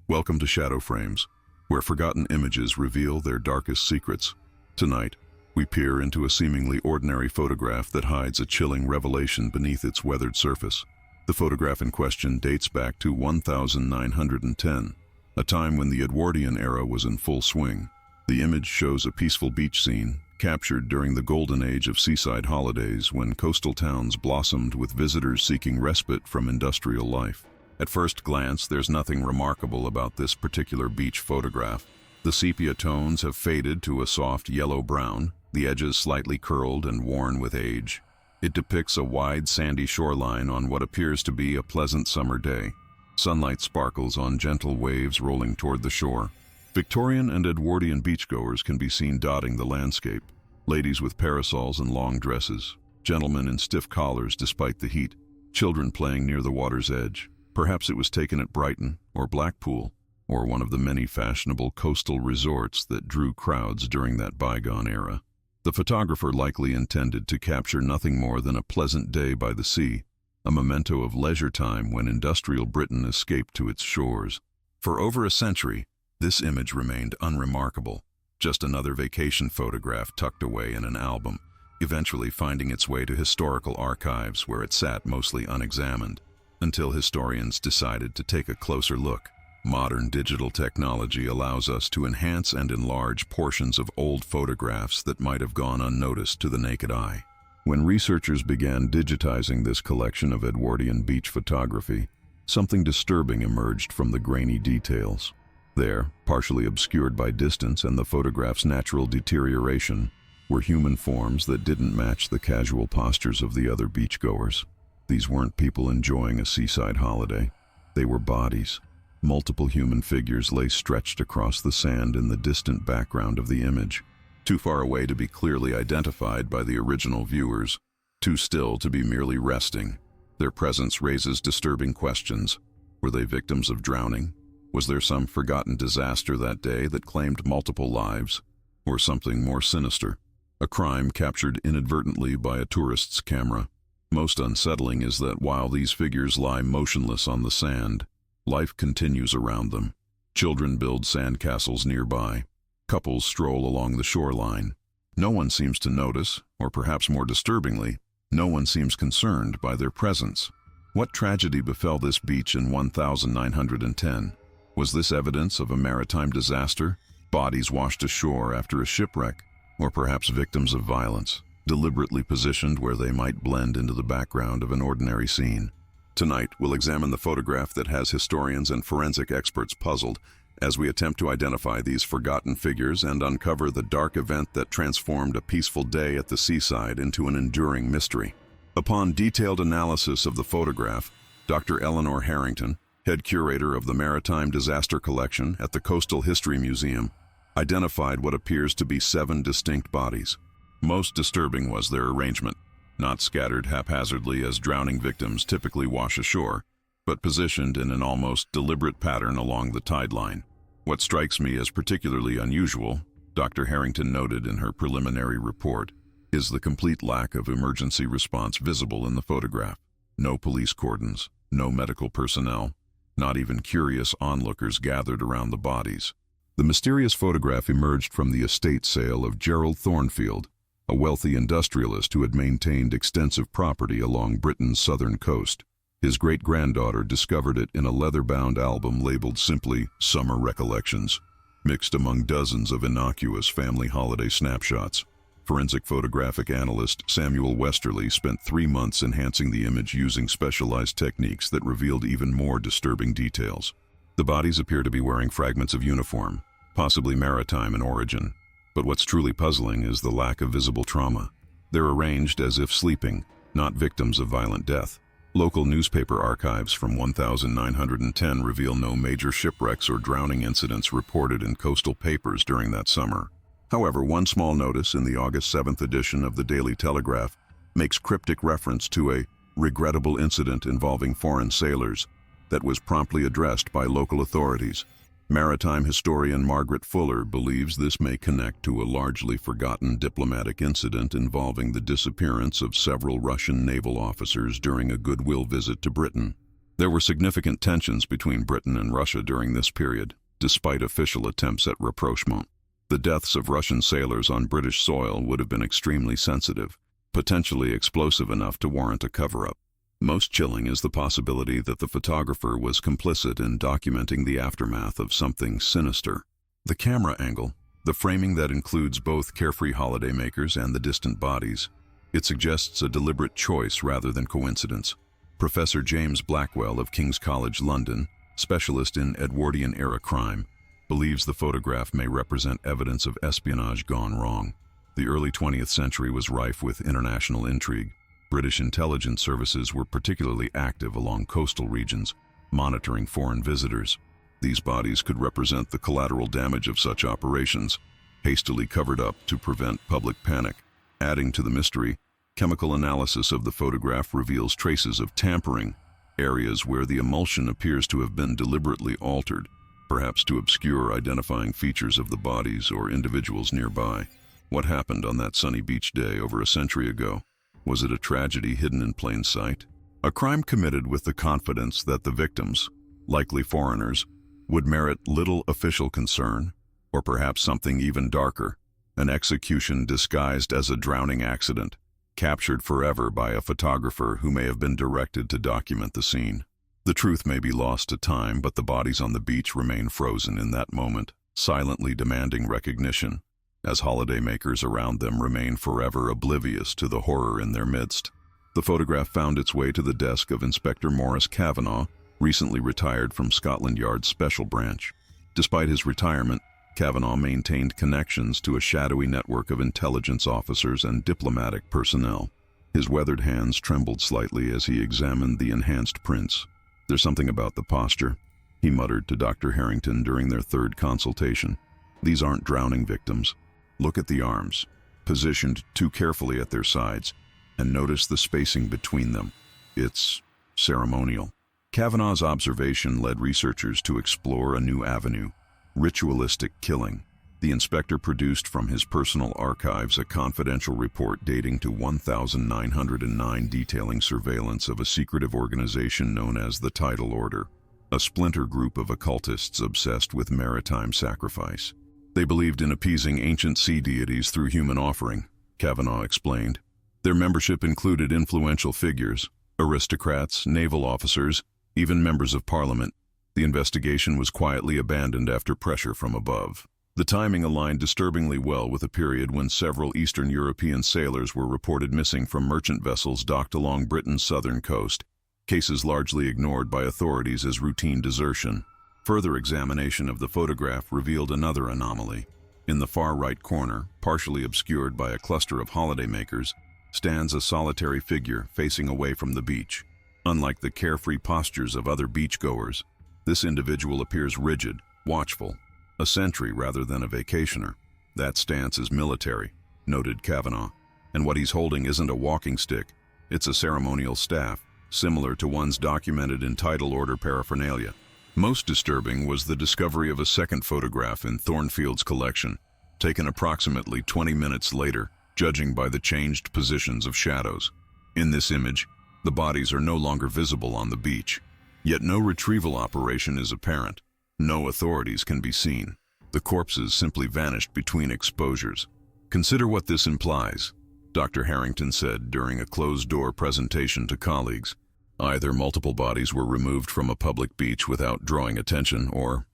Welcome to Shadow Frames, where forgotten images reveal their darkest secrets. Tonight, we peer into a seemingly ordinary photograph that hides a chilling revelation beneath its weathered surface. The photograph in question dates back to 1910, a time when the Edwardian era was in full swing. The image shows a peaceful beach scene, captured during the golden age of seaside holidays when coastal towns blossomed with visitors seeking respite from industrial life. At first glance, there's nothing remarkable about this particular beach photograph. The sepia tones have faded to a soft yellow-brown, the edges slightly curled and worn with age. It depicts a wide sandy shoreline on what appears to be a pleasant summer day. Sunlight sparkles on gentle waves rolling toward the shore. Victorian and Edwardian beachgoers can be seen dotting the landscape. Ladies with parasols and long dresses, gentlemen in stiff collars despite the heat, children playing near the water's edge. Perhaps it was taken at Brighton or Blackpool, or one of the many fashionable coastal resorts that drew crowds during that bygone era. The photographer likely intended to capture nothing more than a pleasant day by the sea, a memento of leisure time when industrial Britain escaped to its shores. For over a century, this image remained unremarkable, just another vacation photograph tucked away in an album, eventually finding its way to historical archives where it sat mostly unexamined, until historians decided to take a closer look. Modern digital technology allows us to enhance and enlarge portions of old photographs that might have gone unnoticed to the naked eye. When researchers began digitizing this collection of Edwardian beach photography, something disturbing emerged from the grainy details. There, partially obscured by distance and the photograph's natural deterioration, were human forms that didn't match the casual postures of the other beachgoers. These weren't people enjoying a seaside holiday. They were bodies. Multiple human figures lay stretched across the sand in the distant background of the image, too far away to be clearly identified by the original viewers, too still to be merely resting. Their presence raises disturbing questions. Were they victims of drowning? Was there some forgotten disaster that day that claimed multiple lives? Or something more sinister? A crime captured inadvertently by a tourist's camera? Most unsettling is that while these figures lie motionless on the sand, life continues around them. Children build sandcastles nearby. Couples stroll along the shoreline. No one seems to notice, or perhaps more disturbingly, no one seems concerned by their presence. What tragedy befell this beach in 1910? Was this evidence of a maritime disaster, bodies washed ashore after a shipwreck, or perhaps victims of violence, deliberately positioned where they might blend into the background of an ordinary scene? Tonight, we'll examine the photograph that has historians and forensic experts puzzled as we attempt to identify these forgotten figures and uncover the dark event that transformed a peaceful day at the seaside into an enduring mystery. Upon detailed analysis of the photograph, Dr. Eleanor Harrington, head curator of the Maritime Disaster Collection at the Coastal History Museum, identified what appears to be 7 distinct bodies. Most disturbing was their arrangement, not scattered haphazardly as drowning victims typically wash ashore, but positioned in an almost deliberate pattern along the tide line. What strikes me as particularly unusual, Dr. Harrington noted in her preliminary report, is the complete lack of emergency response visible in the photograph. No police cordons, no medical personnel, not even curious onlookers gathered around the bodies. The mysterious photograph emerged from the estate sale of Gerald Thornfield, a wealthy industrialist who had maintained extensive property along Britain's southern coast. His great-granddaughter discovered it in a leather-bound album labeled simply Summer Recollections, mixed among dozens of innocuous family holiday snapshots. Forensic photographic analyst Samuel Westerly spent 3 months enhancing the image using specialized techniques that revealed even more disturbing details. The bodies appear to be wearing fragments of uniform, possibly maritime in origin. But what's truly puzzling is the lack of visible trauma. They're arranged as if sleeping, not victims of violent death. Local newspaper archives from 1910 reveal no major shipwrecks or drowning incidents reported in coastal papers during that summer. However, one small notice in the August 7th edition of the Daily Telegraph makes cryptic reference to a regrettable incident involving foreign sailors that was promptly addressed by local authorities. Maritime historian Margaret Fuller believes this may connect to a largely forgotten diplomatic incident involving the disappearance of several Russian naval officers during a goodwill visit to Britain. There were significant tensions between Britain and Russia during this period, despite official attempts at rapprochement. The deaths of Russian sailors on British soil would have been extremely sensitive, potentially explosive enough to warrant a cover-up. Most chilling is the possibility that the photographer was complicit in documenting the aftermath of something sinister. The camera angle, the framing that includes both carefree holidaymakers and the distant bodies, it suggests a deliberate choice rather than coincidence. Professor James Blackwell of King's College London, specialist in Edwardian-era crime, believes the photograph may represent evidence of espionage gone wrong. The early 20th century was rife with international intrigue. British intelligence services were particularly active along coastal regions, monitoring foreign visitors. These bodies could represent the collateral damage of such operations, hastily covered up to prevent public panic. Adding to the mystery, chemical analysis of the photograph reveals traces of tampering, areas where the emulsion appears to have been deliberately altered, perhaps to obscure identifying features of the bodies or individuals nearby. What happened on that sunny beach day over a century ago? Was it a tragedy hidden in plain sight? A crime committed with the confidence that the victims, likely foreigners, would merit little official concern, or perhaps something even darker, an execution disguised as a drowning accident, captured forever by a photographer who may have been directed to document the scene. The truth may be lost to time, but the bodies on the beach remain frozen in that moment, silently demanding recognition, as holidaymakers around them remain forever oblivious to the horror in their midst. The photograph found its way to the desk of Inspector Maurice Kavanagh, recently retired from Scotland Yard's Special Branch. Despite his retirement, Kavanagh maintained connections to a shadowy network of intelligence officers and diplomatic personnel. His weathered hands trembled slightly as he examined the enhanced prints. "There's something about the posture," he muttered to Dr. Harrington during their third consultation. "These aren't drowning victims. Look at the arms, positioned too carefully at their sides, and notice the spacing between them. It's ceremonial." Kavanagh's observation led researchers to explore a new avenue: ritualistic killing. The inspector produced from his personal archives a confidential report dating to 1909 detailing surveillance of a secretive organization known as the Tidal Order, a splinter group of occultists obsessed with maritime sacrifice. They believed in appeasing ancient sea deities through human offering, Kavanagh explained. Their membership included influential figures, aristocrats, naval officers, even members of parliament. The investigation was quietly abandoned after pressure from above. The timing aligned disturbingly well with a period when several Eastern European sailors were reported missing from merchant vessels docked along Britain's southern coast, cases largely ignored by authorities as routine desertion. Further examination of the photograph revealed another anomaly. In the far right corner, partially obscured by a cluster of holidaymakers, stands a solitary figure facing away from the beach. Unlike the carefree postures of other beachgoers, this individual appears rigid, watchful, a sentry rather than a vacationer. "That stance is military," noted Kavanagh, "and what he's holding isn't a walking stick, it's a ceremonial staff, similar to ones documented in Tidal Order paraphernalia." Most disturbing was the discovery of a second photograph in Thornfield's collection, taken approximately 20 minutes later, judging by the changed positions of shadows. In this image, the bodies are no longer visible on the beach, yet no retrieval operation is apparent. No authorities can be seen. The corpses simply vanished between exposures. "Consider what this implies," Dr. Harrington said during a closed-door presentation to colleagues. "Either multiple bodies were removed from a public beach without drawing attention, or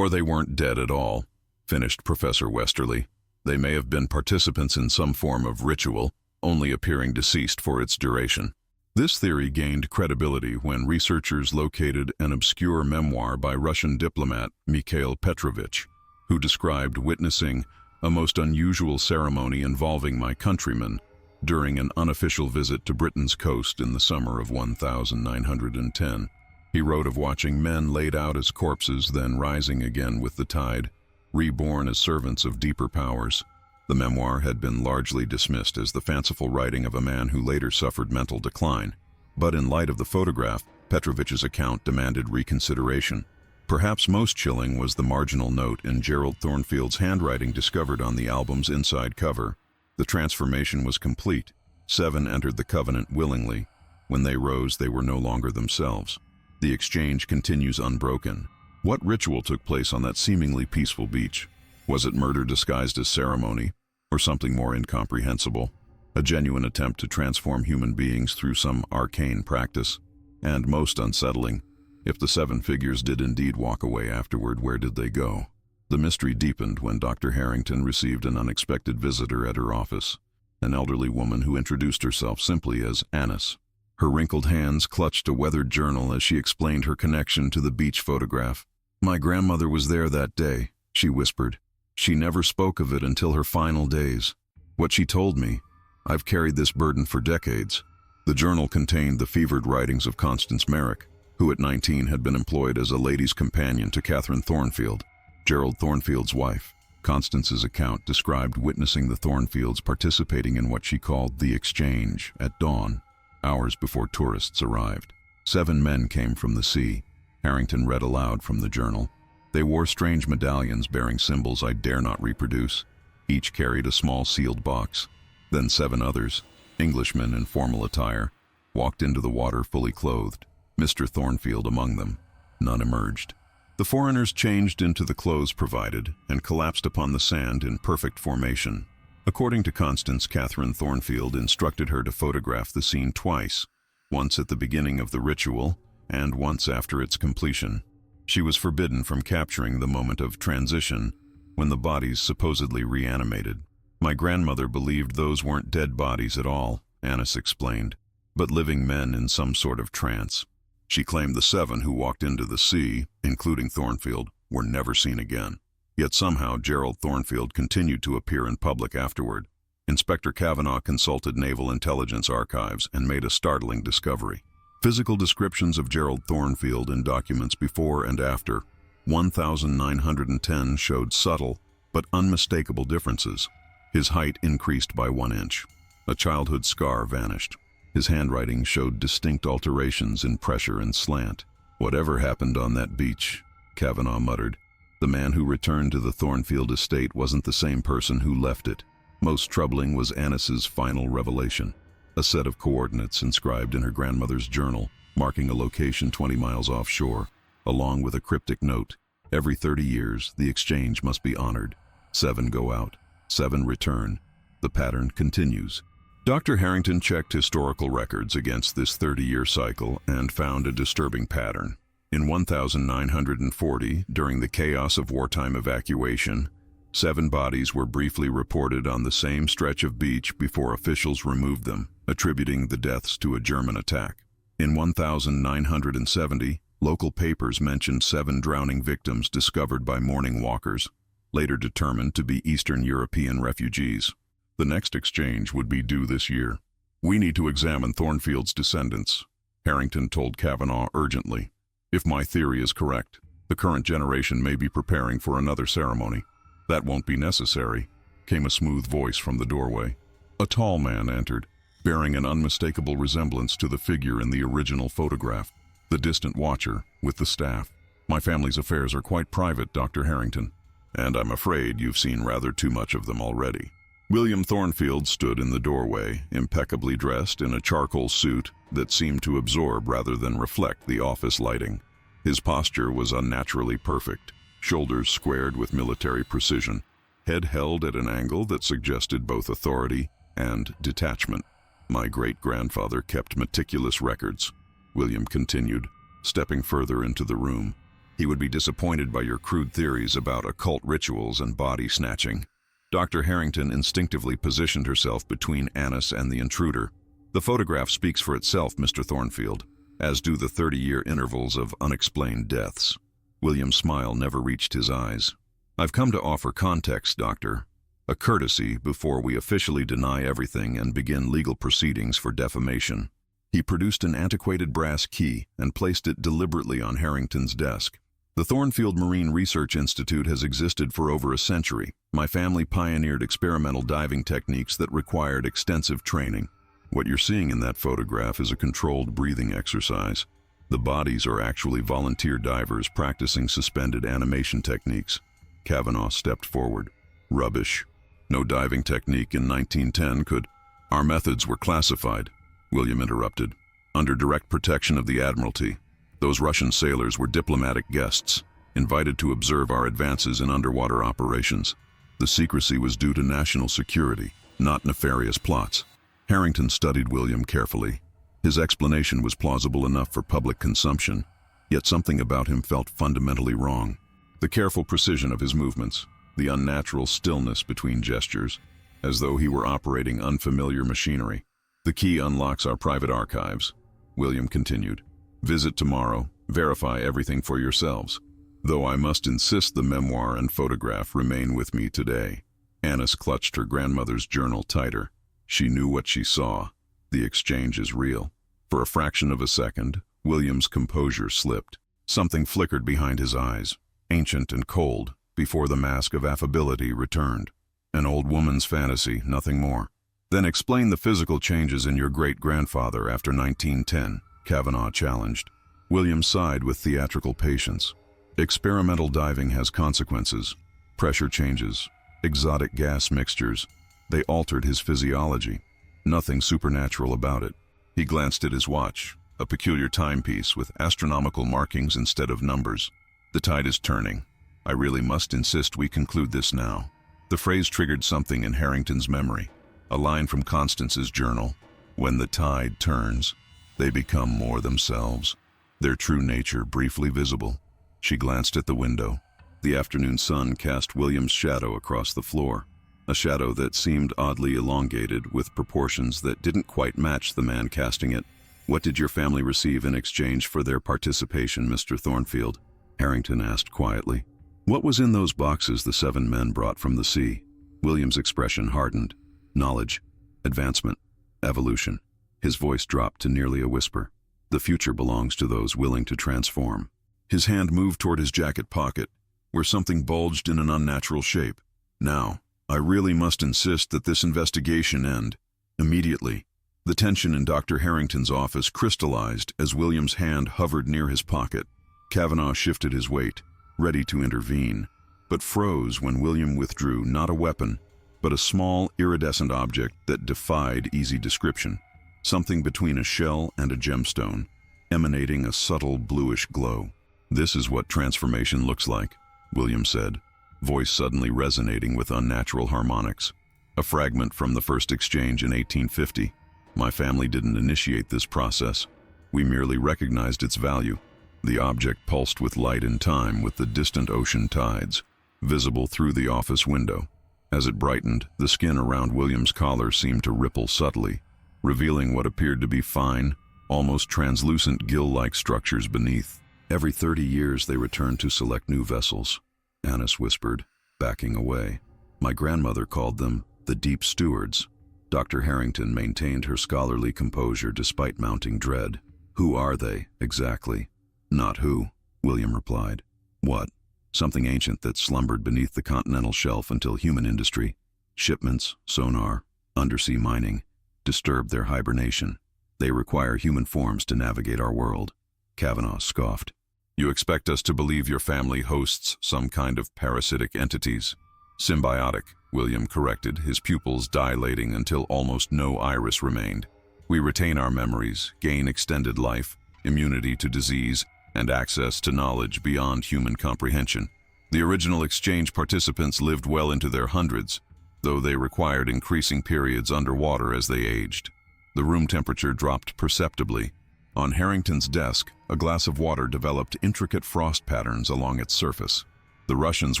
they weren't dead at all," finished Professor Westerly. "They may have been participants in some form of ritual, only appearing deceased for its duration." This theory gained credibility when researchers located an obscure memoir by Russian diplomat Mikhail Petrovich, who described witnessing a most unusual ceremony involving my countrymen during an unofficial visit to Britain's coast in the summer of 1910. He wrote of watching men laid out as corpses, then rising again with the tide, reborn as servants of deeper powers. The memoir had been largely dismissed as the fanciful writing of a man who later suffered mental decline. But in light of the photograph, Petrovich's account demanded reconsideration. Perhaps most chilling was the marginal note in Gerald Thornfield's handwriting discovered on the album's inside cover. The transformation was complete. 7 entered the covenant willingly. When they rose, they were no longer themselves. The exchange continues unbroken. What ritual took place on that seemingly peaceful beach? Was it murder disguised as ceremony, or something more incomprehensible? A genuine attempt to transform human beings through some arcane practice? And most unsettling, if the seven figures did indeed walk away afterward, where did they go? The mystery deepened when Dr. Harrington received an unexpected visitor at her office, an elderly woman who introduced herself simply as Annis. Her wrinkled hands clutched a weathered journal as she explained her connection to the beach photograph. "My grandmother was there that day," she whispered. "She never spoke of it until her final days. What she told me, I've carried this burden for decades." The journal contained the fevered writings of Constance Merrick, who at 19 had been employed as a lady's companion to Catherine Thornfield, Gerald Thornfield's wife. Constance's account described witnessing the Thornfields participating in what she called the exchange at dawn, hours before tourists arrived. 7 men came from the sea. Harrington read aloud from the journal. They wore strange medallions bearing symbols I dare not reproduce. Each carried a small sealed box. Then 7 others, Englishmen in formal attire, walked into the water fully clothed, Mr. Thornfield among them. None emerged. The foreigners changed into the clothes provided and collapsed upon the sand in perfect formation. According to Constance, Catherine Thornfield instructed her to photograph the scene twice, once at the beginning of the ritual and once after its completion. She was forbidden from capturing the moment of transition when the bodies supposedly reanimated. "My grandmother believed those weren't dead bodies at all," Annis explained, "but living men in some sort of trance." She claimed the 7 who walked into the sea, including Thornfield, were never seen again. Yet somehow Gerald Thornfield continued to appear in public afterward. Inspector Kavanaugh consulted Naval Intelligence archives and made a startling discovery. Physical descriptions of Gerald Thornfield in documents before and after 1,910 showed subtle but unmistakable differences. His height increased by 1 inch. A childhood scar vanished. His handwriting showed distinct alterations in pressure and slant. "Whatever happened on that beach," Kavanaugh muttered, "the man who returned to the Thornfield estate wasn't the same person who left it." Most troubling was Annis's final revelation. A set of coordinates inscribed in her grandmother's journal, marking a location 20 miles offshore, along with a cryptic note: "Every 30 years, the exchange must be honored. 7 go out, 7 return. The pattern continues." Dr. Harrington checked historical records against this 30-year cycle and found a disturbing pattern. In 1940, during the chaos of wartime evacuation, 7 bodies were briefly reported on the same stretch of beach before officials removed them, attributing the deaths to a German attack. In 1970, local papers mentioned 7 drowning victims discovered by morning walkers, later determined to be Eastern European refugees. The next exchange would be due this year. "We need to examine Thornfield's descendants," Harrington told Kavanaugh urgently. "If my theory is correct, the current generation may be preparing for another ceremony." "That won't be necessary," came a smooth voice from the doorway. A tall man entered, bearing an unmistakable resemblance to the figure in the original photograph, the distant watcher with the staff. "My family's affairs are quite private, Dr. Harrington, and I'm afraid you've seen rather too much of them already." William Thornfield stood in the doorway, impeccably dressed in a charcoal suit that seemed to absorb rather than reflect the office lighting. His posture was unnaturally perfect, shoulders squared with military precision, head held at an angle that suggested both authority and detachment. "My great-grandfather kept meticulous records," William continued, stepping further into the room. "He would be disappointed by your crude theories about occult rituals and body snatching." Dr. Harrington instinctively positioned herself between Annis and the intruder. "The photograph speaks for itself, Mr. Thornfield, as do the 30-year intervals of unexplained deaths." William's smile never reached his eyes. "I've come to offer context, Doctor. A courtesy before we officially deny everything and begin legal proceedings for defamation." He produced an antiquated brass key and placed it deliberately on Harrington's desk. "The Thornfield Marine Research Institute has existed for over a century. My family pioneered experimental diving techniques that required extensive training. What you're seeing in that photograph is a controlled breathing exercise. The bodies are actually volunteer divers practicing suspended animation techniques." Kavanaugh stepped forward. "Rubbish. No diving technique in 1910 could—" "Our methods were classified," William interrupted, "under direct protection of the Admiralty. Those Russian sailors were diplomatic guests, invited to observe our advances in underwater operations. The secrecy was due to national security, not nefarious plots. Harrington studied William carefully. His explanation was plausible enough for public consumption, yet something about him felt fundamentally wrong. The careful precision of his movements, the unnatural stillness between gestures, as though he were operating unfamiliar machinery. The key unlocks our private archives, William continued. Visit tomorrow, verify everything for yourselves. Though I must insist the memoir and photograph remain with me today. Annis clutched her grandmother's journal tighter. She knew what she saw. The exchange is real. For a fraction of a second, William's composure slipped. Something flickered behind his eyes, ancient and cold, before the mask of affability returned. An old woman's fantasy, nothing more. Then explain the physical changes in your great-grandfather after 1910, Kavanaugh challenged. William sighed with theatrical patience. Experimental diving has consequences. Pressure changes, exotic gas mixtures. They altered his physiology. Nothing supernatural about it. He glanced at his watch, a peculiar timepiece with astronomical markings instead of numbers. The tide is turning. I really must insist we conclude this now. The phrase triggered something in Harrington's memory. A line from Constance's journal. When the tide turns, they become more themselves, their true nature briefly visible. She glanced at the window. The afternoon sun cast William's shadow across the floor, a shadow that seemed oddly elongated with proportions that didn't quite match the man casting it. What did your family receive in exchange for their participation, Mr. Thornfield? Harrington asked quietly. What was in those boxes the 7 men brought from the sea? William's expression hardened. Knowledge, advancement, evolution. His voice dropped to nearly a whisper. The future belongs to those willing to transform. His hand moved toward his jacket pocket, where something bulged in an unnatural shape. Now, I really must insist that this investigation end immediately. The tension in Dr. Harrington's office crystallized as William's hand hovered near his pocket. Kavanaugh shifted his weight, ready to intervene, but froze when William withdrew not a weapon, but a small, iridescent object that defied easy description. Something between a shell and a gemstone, emanating a subtle bluish glow. This is what transformation looks like, William said, voice suddenly resonating with unnatural harmonics. A fragment from the first exchange in 1850. My family didn't initiate this process. We merely recognized its value. The object pulsed with light and time with the distant ocean tides, visible through the office window. As it brightened, the skin around William's collar seemed to ripple subtly, revealing what appeared to be fine, almost translucent gill-like structures beneath. Every 30 years they returned to select new vessels, Annis whispered, backing away. My grandmother called them the Deep Stewards. Dr. Harrington maintained her scholarly composure despite mounting dread. Who are they, exactly? Not who, William replied. What? Something ancient that slumbered beneath the continental shelf until human industry, shipments, sonar, undersea mining, disturbed their hibernation. They require human forms to navigate our world. Kavanaugh scoffed. You expect us to believe your family hosts some kind of parasitic entities? Symbiotic, William corrected, his pupils dilating until almost no iris remained. We retain our memories, gain extended life, immunity to disease, and access to knowledge beyond human comprehension. The original exchange participants lived well into their hundreds, though they required increasing periods underwater as they aged. The room temperature dropped perceptibly. On Harrington's desk, a glass of water developed intricate frost patterns along its surface. The Russians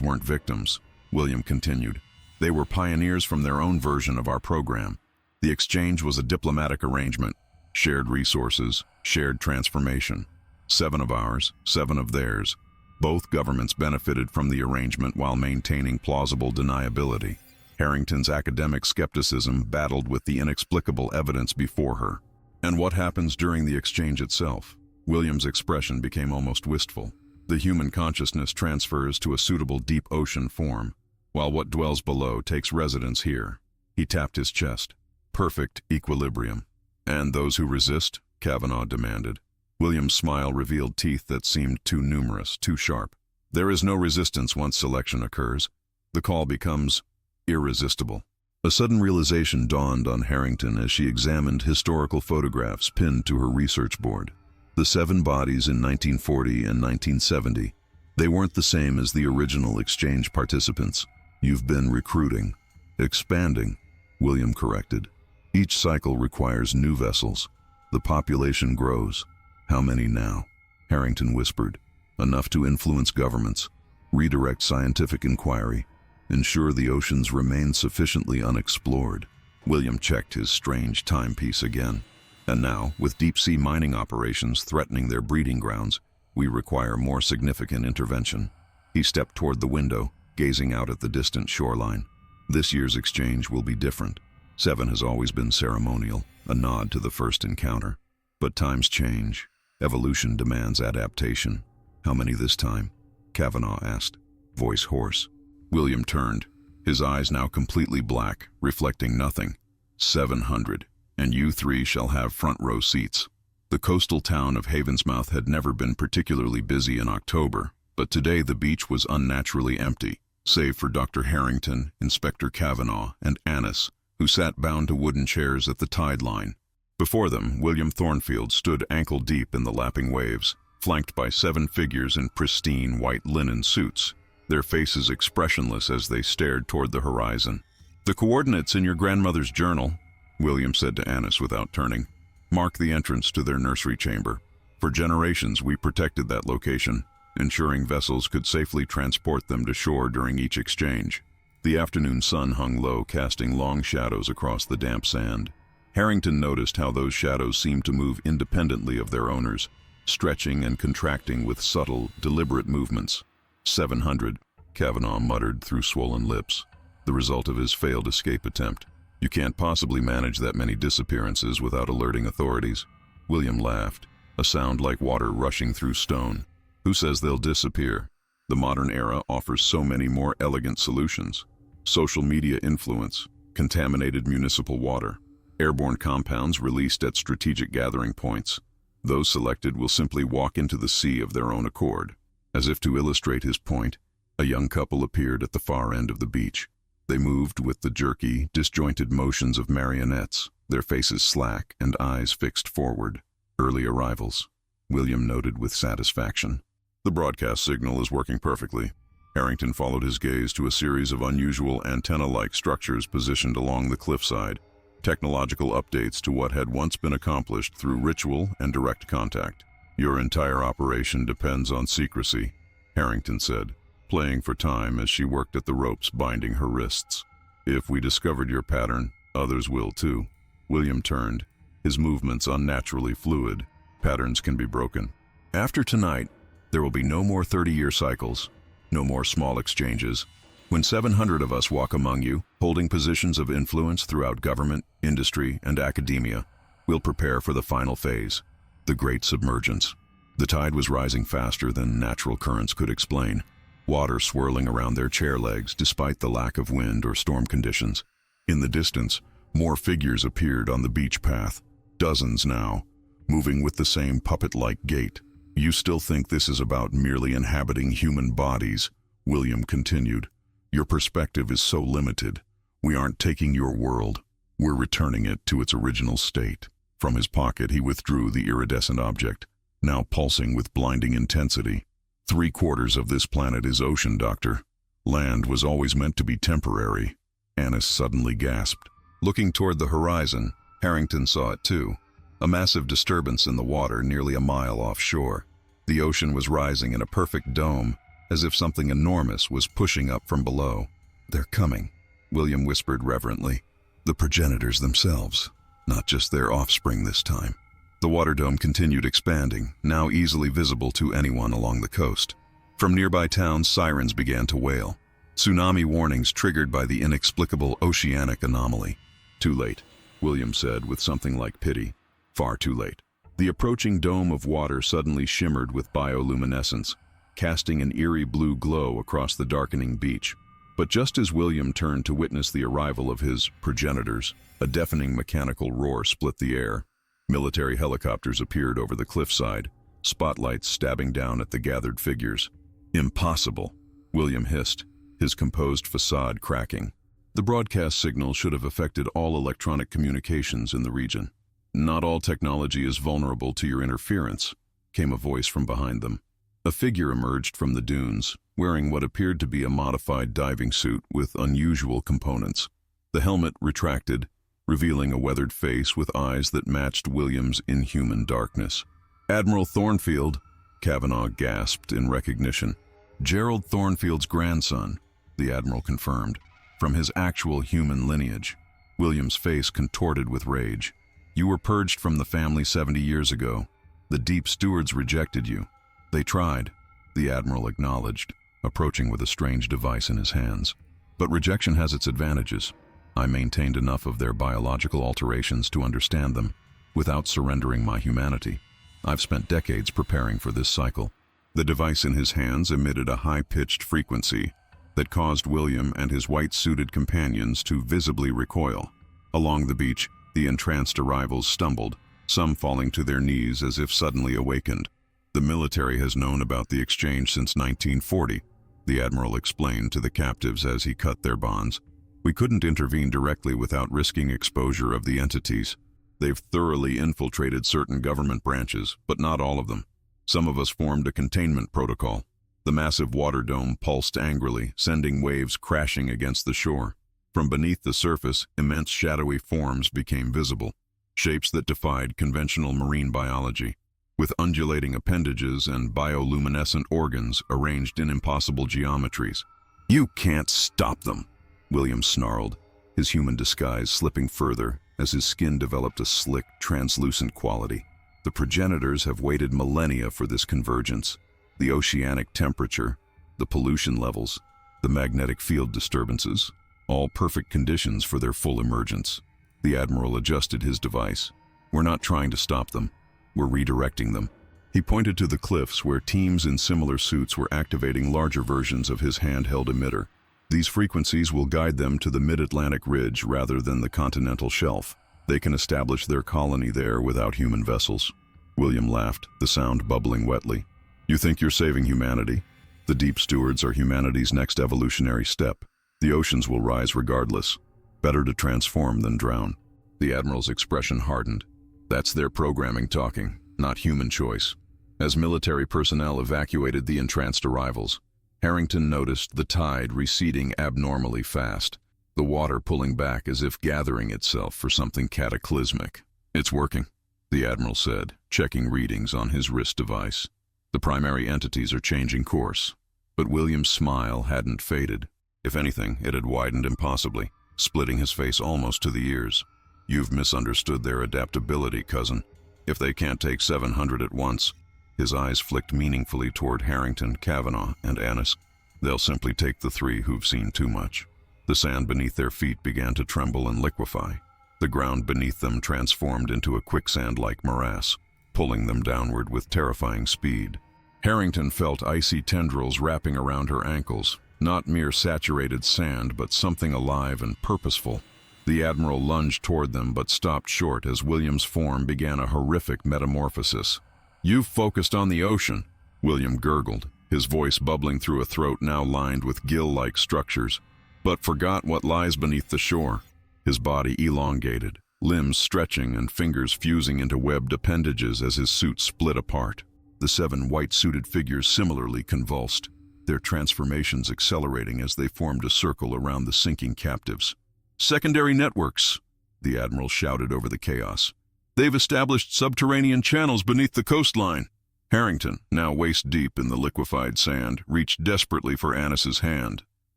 weren't victims, William continued. They were pioneers from their own version of our program. The exchange was a diplomatic arrangement, shared resources, shared transformation. 7 of ours, 7 of theirs. Both governments benefited from the arrangement while maintaining plausible deniability. Harrington's academic skepticism battled with the inexplicable evidence before her. And what happens during the exchange itself? William's expression became almost wistful. The human consciousness transfers to a suitable deep ocean form, while what dwells below takes residence here. He tapped his chest. Perfect equilibrium. And those who resist? Kavanaugh demanded. William's smile revealed teeth that seemed too numerous, too sharp. There is no resistance once selection occurs. The call becomes irresistible. A sudden realization dawned on Harrington as she examined historical photographs pinned to her research board. The 7 bodies in 1940 and 1970, they weren't the same as the original exchange participants. You've been recruiting, expanding, William corrected. Each cycle requires new vessels. The population grows. How many now? Harrington whispered. Enough to influence governments, redirect scientific inquiry, ensure the oceans remain sufficiently unexplored. William checked his strange timepiece again. And now, with deep-sea mining operations threatening their breeding grounds, we require more significant intervention. He stepped toward the window, gazing out at the distant shoreline. This year's exchange will be different. 7 has always been ceremonial, a nod to the first encounter. But times change. Evolution demands adaptation. How many this time? Kavanaugh asked, voice hoarse. William turned, his eyes now completely black, reflecting nothing. 700, and you 3 shall have front row seats. The coastal town of Havensmouth had never been particularly busy in October, but today the beach was unnaturally empty, save for Dr. Harrington, Inspector Kavanaugh, and Annis, who sat bound to wooden chairs at the tide line. Before them, William Thornfield stood ankle-deep in the lapping waves, flanked by 7 figures in pristine white linen suits, their faces expressionless as they stared toward the horizon. "The coordinates in your grandmother's journal," William said to Annis without turning, "mark the entrance to their nursery chamber. For generations we protected that location, ensuring vessels could safely transport them to shore during each exchange." The afternoon sun hung low, casting long shadows across the damp sand. Harrington noticed how those shadows seemed to move independently of their owners, stretching and contracting with subtle, deliberate movements. 700, Kavanaugh muttered through swollen lips, the result of his failed escape attempt. "You can't possibly manage that many disappearances without alerting authorities." William laughed, a sound like water rushing through stone. "Who says they'll disappear? The modern era offers so many more elegant solutions. Social media influence, contaminated municipal water, airborne compounds released at strategic gathering points. Those selected will simply walk into the sea of their own accord." As if to illustrate his point, a young couple appeared at the far end of the beach. They moved with the jerky, disjointed motions of marionettes, their faces slack and eyes fixed forward. "Early arrivals," William noted with satisfaction. "The broadcast signal is working perfectly." Harrington followed his gaze to a series of unusual antenna-like structures positioned along the cliffside, technological updates to what had once been accomplished through ritual and direct contact. "Your entire operation depends on secrecy," Harrington said, playing for time as she worked at the ropes binding her wrists. "If we discovered your pattern, others will too." William turned, his movements unnaturally fluid. "Patterns can be broken. After tonight, there will be no more 30-year cycles, no more small exchanges. When 700 of us walk among you, holding positions of influence throughout government, industry, and academia, we'll prepare for the final phase, the Great Submergence." The tide was rising faster than natural currents could explain, water swirling around their chair legs despite the lack of wind or storm conditions. In the distance, more figures appeared on the beach path, dozens now, moving with the same puppet-like gait. "You still think this is about merely inhabiting human bodies," William continued. "Your perspective is so limited. We aren't taking your world. We're returning it to its original state." From his pocket he withdrew the iridescent object, now pulsing with blinding intensity. "3/4 of this planet is ocean, Doctor. Land was always meant to be temporary." Annis suddenly gasped. Looking toward the horizon, Harrington saw it too. A massive disturbance in the water nearly a mile offshore. The ocean was rising in a perfect dome, as if something enormous was pushing up from below. "They're coming," William whispered reverently. "The progenitors themselves. Not just their offspring this time." The water dome continued expanding, now easily visible to anyone along the coast. From nearby towns, sirens began to wail. Tsunami warnings triggered by the inexplicable oceanic anomaly. "Too late," William said with something like pity. "Far too late." The approaching dome of water suddenly shimmered with bioluminescence, casting an eerie blue glow across the darkening beach. But just as William turned to witness the arrival of his progenitors, a deafening mechanical roar split the air. Military helicopters appeared over the cliffside, spotlights stabbing down at the gathered figures. "Impossible," William hissed, his composed facade cracking. The broadcast signal should have affected all electronic communications in the region. Not all technology is vulnerable to your interference, came a voice from behind them. A figure emerged from the dunes, wearing what appeared to be a modified diving suit with unusual components. The helmet retracted, revealing a weathered face with eyes that matched William's inhuman darkness. "Admiral Thornfield," Kavanaugh gasped in recognition. "Gerald Thornfield's grandson," the Admiral confirmed, "from his actual human lineage." William's face contorted with rage. "You were purged from the family 70 years ago. The Deep Stewards rejected you." "They tried," the Admiral acknowledged, approaching with a strange device in his hands. "But rejection has its advantages. I maintained enough of their biological alterations to understand them, without surrendering my humanity. I've spent decades preparing for this cycle." The device in his hands emitted a high-pitched frequency that caused William and his white-suited companions to visibly recoil. Along the beach, the entranced arrivals stumbled, some falling to their knees as if suddenly awakened. "The military has known about the exchange since 1940, the Admiral explained to the captives as he cut their bonds. "We couldn't intervene directly without risking exposure of the entities. They've thoroughly infiltrated certain government branches, but not all of them. Some of us formed a containment protocol." The massive water dome pulsed angrily, sending waves crashing against the shore. From beneath the surface, immense shadowy forms became visible, shapes that defied conventional marine biology, with undulating appendages and bioluminescent organs arranged in impossible geometries. "You can't stop them," William snarled, his human disguise slipping further as his skin developed a slick, translucent quality. "The progenitors have waited millennia for this convergence. The oceanic temperature, the pollution levels, the magnetic field disturbances, all perfect conditions for their full emergence." The Admiral adjusted his device. "We're not trying to stop them. We're redirecting them." He pointed to the cliffs where teams in similar suits were activating larger versions of his handheld emitter. "These frequencies will guide them to the mid-Atlantic ridge rather than the continental shelf. They can establish their colony there without human vessels." William laughed, the sound bubbling wetly. "You think you're saving humanity? The Deep Stewards are humanity's next evolutionary step. The oceans will rise regardless. Better to transform than drown." The Admiral's expression hardened. "That's their programming talking, not human choice." As military personnel evacuated the entranced arrivals, Harrington noticed the tide receding abnormally fast, the water pulling back as if gathering itself for something cataclysmic. "It's working," the Admiral said, checking readings on his wrist device. "The primary entities are changing course." But William's smile hadn't faded. If anything, it had widened impossibly, splitting his face almost to the ears. "You've misunderstood their adaptability, cousin. If they can't take 700 at once," his eyes flicked meaningfully toward Harrington, Kavanaugh, and Annis, "they'll simply take the 3 who've seen too much." The sand beneath their feet began to tremble and liquefy. The ground beneath them transformed into a quicksand-like morass, pulling them downward with terrifying speed. Harrington felt icy tendrils wrapping around her ankles, not mere saturated sand, but something alive and purposeful. The Admiral lunged toward them but stopped short as William's form began a horrific metamorphosis. "You've focused on the ocean," William gurgled, his voice bubbling through a throat now lined with gill-like structures, "but forgot what lies beneath the shore." His body elongated, limbs stretching and fingers fusing into webbed appendages as his suit split apart. The 7 white-suited figures similarly convulsed, their transformations accelerating as they formed a circle around the sinking captives. "Secondary networks," the Admiral shouted over the chaos. "They've established subterranean channels beneath the coastline." Harrington, now waist-deep in the liquefied sand, reached desperately for Annis's hand.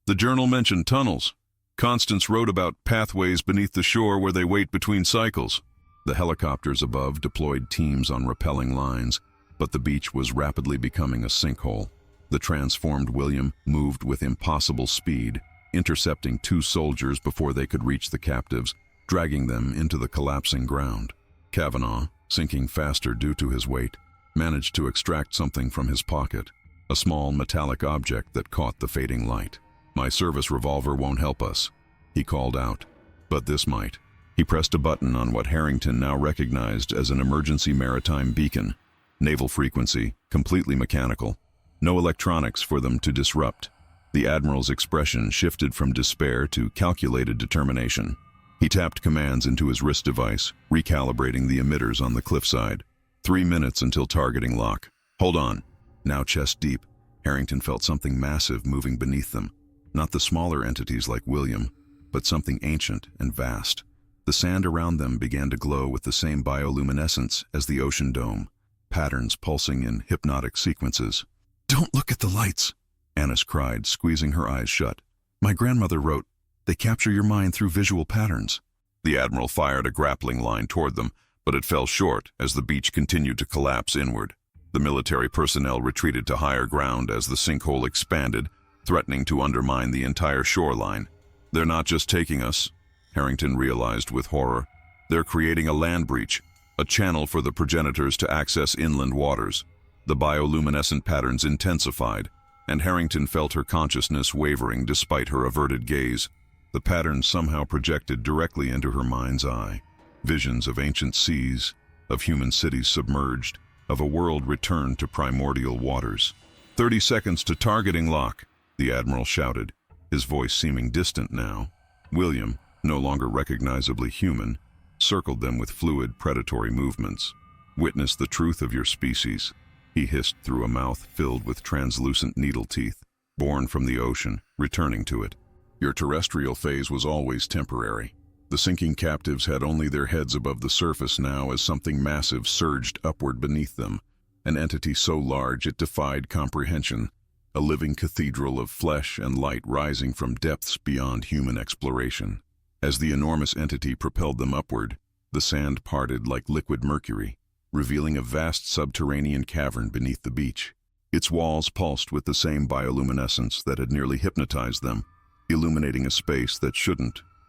"The journal mentioned tunnels. Constance wrote about pathways beneath the shore where they wait between cycles." The helicopters above deployed teams on rappelling lines, but the beach was rapidly becoming a sinkhole. The transformed William moved with impossible speed, intercepting 2 soldiers before they could reach the captives, dragging them into the collapsing ground. Kavanaugh, sinking faster due to his weight, managed to extract something from his pocket, a small metallic object that caught the fading light. "My service revolver won't help us," he called out, "but this might." He pressed a button on what Harrington now recognized as an emergency maritime beacon. Naval frequency, completely mechanical. No electronics for them to disrupt. The Admiral's expression shifted from despair to calculated determination. He tapped commands into his wrist device, recalibrating the emitters on the cliffside. 3 minutes until targeting lock. Hold on. Now chest deep, Harrington felt something massive moving beneath them. Not the smaller entities like William, but something ancient and vast. The sand around them began to glow with the same bioluminescence as the ocean dome, patterns pulsing in hypnotic sequences. "Don't look at the lights," Annis cried, squeezing her eyes shut. "My grandmother wrote, they capture your mind through visual patterns." The Admiral fired a grappling line toward them, but it fell short as the beach continued to collapse inward. The military personnel retreated to higher ground as the sinkhole expanded, threatening to undermine the entire shoreline. "They're not just taking us," Harrington realized with horror. "They're creating a land breach, a channel for the progenitors to access inland waters." The bioluminescent patterns intensified, and Harrington felt her consciousness wavering despite her averted gaze. The patterns somehow projected directly into her mind's eye. Visions of ancient seas, of human cities submerged, of a world returned to primordial waters. 30 seconds to targeting lock," the Admiral shouted, his voice seeming distant now. William, no longer recognizably human, circled them with fluid, predatory movements. "Witness the truth of your species," he hissed through a mouth filled with translucent needle teeth, born from the ocean, returning to it. "Your terrestrial phase was always temporary." The sinking captives had only their heads above the surface now as something massive surged upward beneath them, an entity so large it defied comprehension, a living cathedral of flesh and light rising from depths beyond human exploration. As the enormous entity propelled them upward, the sand parted like liquid mercury, revealing a vast subterranean cavern beneath the beach. Its walls pulsed with the same bioluminescence that had nearly hypnotized them, illuminating a space that